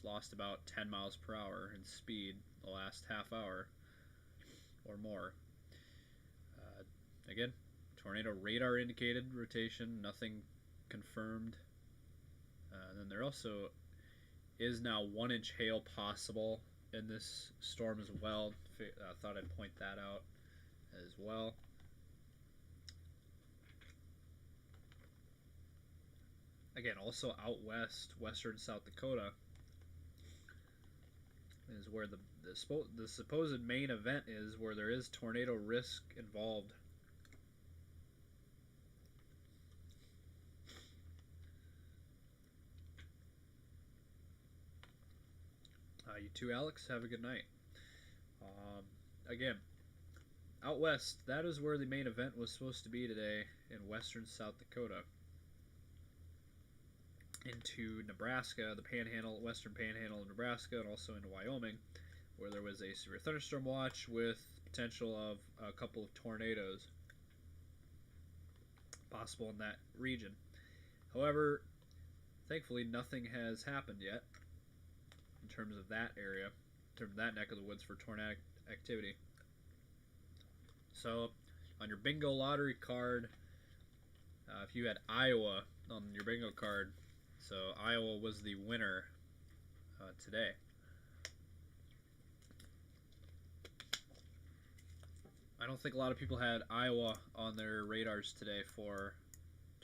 It's lost about 10 miles per hour in speed the last half hour or more. Again, tornado radar indicated rotation, nothing confirmed. Then there also is now 1-inch hail possible in this storm as well. Thought I'd point that out as well. Again, also out west, western South Dakota, is where the supposed main event is, where there is tornado risk involved. You too, Alex. Have a good night. Again, out west, that is where the main event was supposed to be today, in western South Dakota. Into Nebraska, the panhandle, western panhandle of Nebraska, and also into Wyoming, where there was a severe thunderstorm watch with potential of a couple of tornadoes possible in that region. However, thankfully, nothing has happened yet in terms of that area, in terms of that neck of the woods for tornadic activity. So, on your bingo lottery card, if you had Iowa on your bingo card, so Iowa was the winner today. I don't think a lot of people had Iowa on their radars today for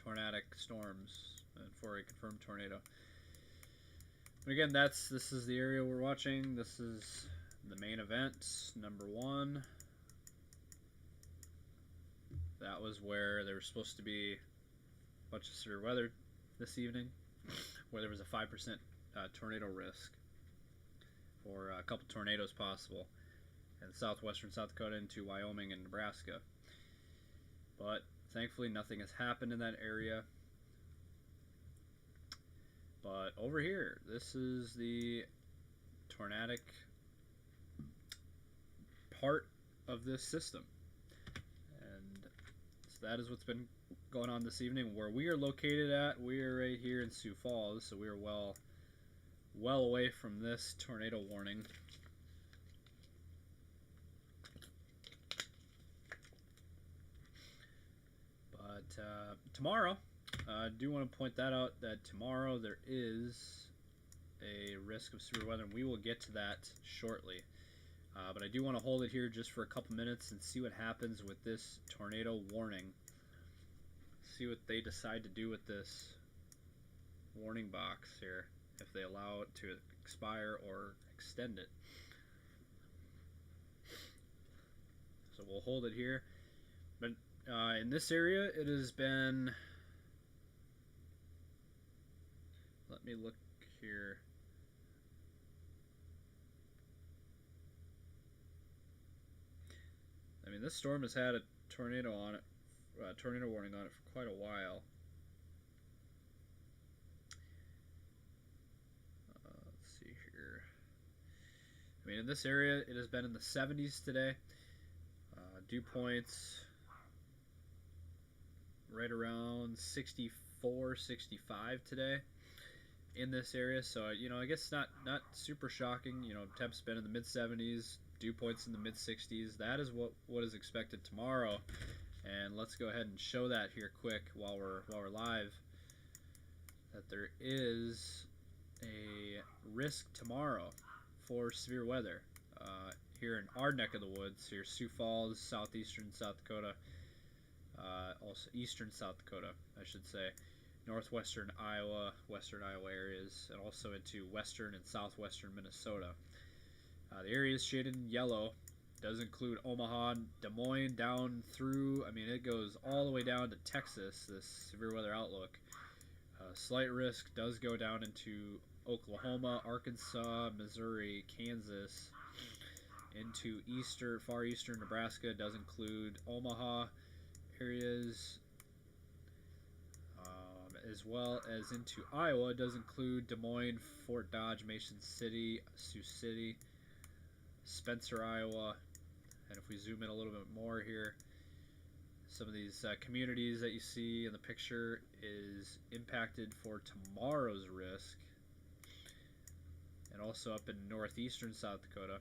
tornadic storms and for a confirmed tornado. But again, this is the area we're watching. This is the main event, number 1. That was where there was supposed to be a bunch of severe weather this evening, where there was a 5% tornado risk, or a couple tornadoes possible, in southwestern South Dakota into Wyoming and Nebraska. But thankfully, nothing has happened in that area. But over here, this is the tornadic part of this system. And so that is what's been going on this evening. Where we are located at, we are right here in Sioux Falls, so we are well away from this tornado warning. But tomorrow, I do want to point that out, that tomorrow there is a risk of severe weather, and we will get to that shortly. But I do want to hold it here just for a couple minutes and see what happens with this tornado warning. See what they decide to do with this warning box here, if they allow it to expire or extend it. So we'll hold it here. But in this area, it has been... Let me look here. I mean, this storm has had a tornado on it, tornado warning on it for quite a while. Let's see here. I mean, in this area, it has been in the 70s today. Dew points right around 64, 65 today in this area. So, you know, I guess not super shocking. You know, temps been in the mid-70s, dew points in the mid-60s. That is what is expected tomorrow. And let's go ahead and show that here quick while we're live, that there is a risk tomorrow for severe weather here in our neck of the woods, here Sioux Falls, southeastern South Dakota, also eastern South Dakota, I should say, northwestern Iowa, western Iowa areas, and also into western and southwestern Minnesota. The area is shaded in yellow. Does include Omaha, Des Moines, down through, I mean, it goes all the way down to Texas, this severe weather outlook. Slight risk does go down into Oklahoma, Arkansas, Missouri, Kansas, into far eastern Nebraska. Does include Omaha areas, as well as into Iowa. Does include Des Moines, Fort Dodge, Mason City, Sioux City, Spencer, Iowa. And if we zoom in a little bit more here, some of these communities that you see in the picture is impacted for tomorrow's risk. and also up in northeastern South Dakota.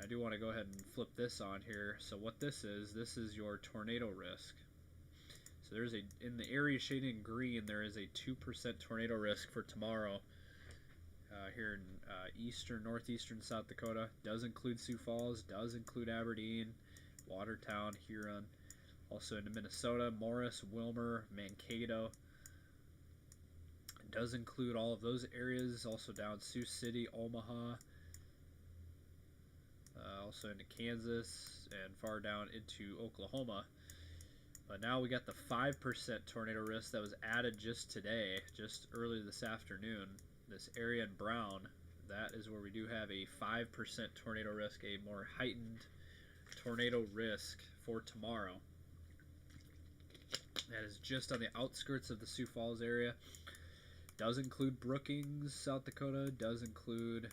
I do want to go ahead and flip this on here. So what this is your tornado risk. So there's in the area shaded in green, there is a 2% tornado risk for tomorrow here in northeastern South Dakota. Does include Sioux Falls, does include Aberdeen, Watertown, Huron. Also into Minnesota, Morris, Wilmer, Mankato. It does include all of those areas. Also down Sioux City, Omaha. Also into Kansas and far down into Oklahoma. But now we got the 5% tornado risk that was added just today, just early this afternoon. This area in brown, that is where we do have a 5% tornado risk, a more heightened tornado risk for tomorrow. That is just on the outskirts of the Sioux Falls area. Does include Brookings, South Dakota. Does include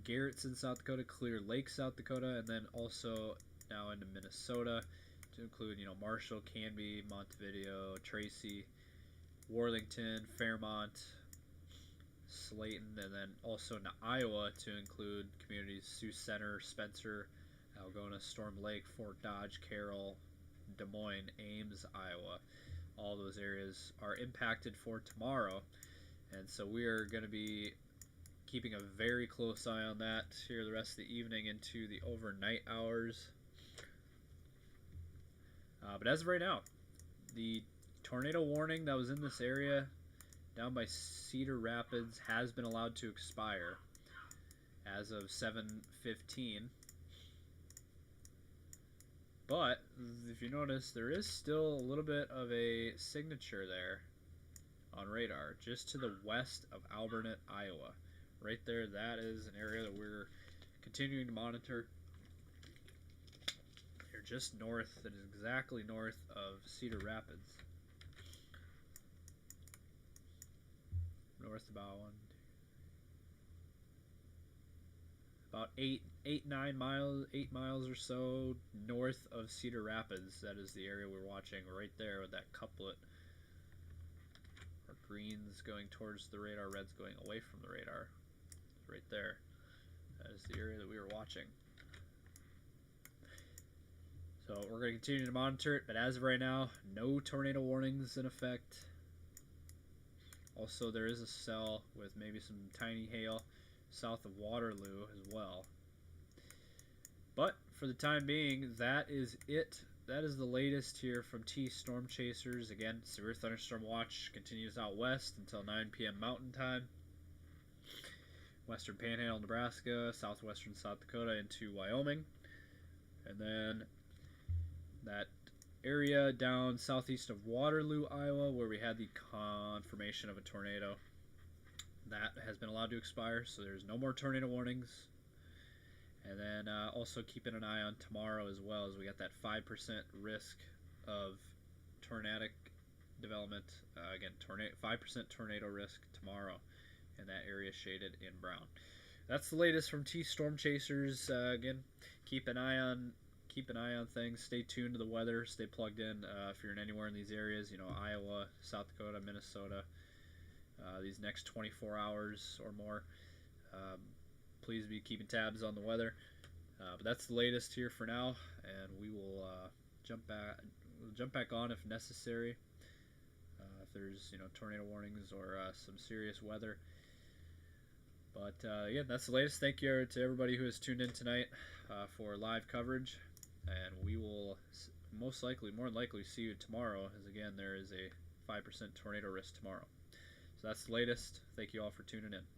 Garrettson, South Dakota, Clear Lake, South Dakota, and then also now into Minnesota to include, Marshall, Canby, Montevideo, Tracy, Worthington, Fairmont, Slayton, and then also into Iowa to include communities Sioux Center, Spencer, Algona, Storm Lake, Fort Dodge, Carroll, Des Moines, Ames, Iowa. All those areas are impacted for tomorrow, and so we are going to be keeping a very close eye on that here the rest of the evening into the overnight hours. But as of right now, the tornado warning that was in this area down by Cedar Rapids has been allowed to expire as of 7:15. But if you notice, there is still a little bit of a signature there on radar just to the west of Alburnett, Iowa. Right there, that is an area that we're continuing to monitor. They're just north, that is exactly north of Cedar Rapids. North about 8 miles or so north of Cedar Rapids. That is the area we're watching right there with that couplet. Our greens going towards the radar, reds going away from the radar. Right there. That is the area that we were watching. So we're going to continue to monitor it, but as of right now, no tornado warnings in effect. Also, there is a cell with maybe some tiny hail south of Waterloo as well. But for the time being, that is it. That is the latest here from T Storm Chasers. Again, severe thunderstorm watch continues out west until 9 p.m. Mountain Time. Western Panhandle, Nebraska, southwestern South Dakota into Wyoming. And then that area down southeast of Waterloo, Iowa, where we had the confirmation of a tornado. That has been allowed to expire, so there's no more tornado warnings. And then also keeping an eye on tomorrow as well, as we got that 5% risk of tornadic development. Again, 5% tornado risk tomorrow in that area shaded in brown. That's the latest from T Storm Chasers. Again, keep an eye on things. Stay tuned to the weather. Stay plugged in if you're in anywhere in these areas. Iowa, South Dakota, Minnesota. These next 24 hours or more. Please be keeping tabs on the weather. But that's the latest here for now, and we will jump back on if necessary. If there's tornado warnings or some serious weather. But again, that's the latest. Thank you to everybody who has tuned in tonight for live coverage, and we will more than likely see you tomorrow, as again there is a 5% tornado risk tomorrow. So that's the latest. Thank you all for tuning in.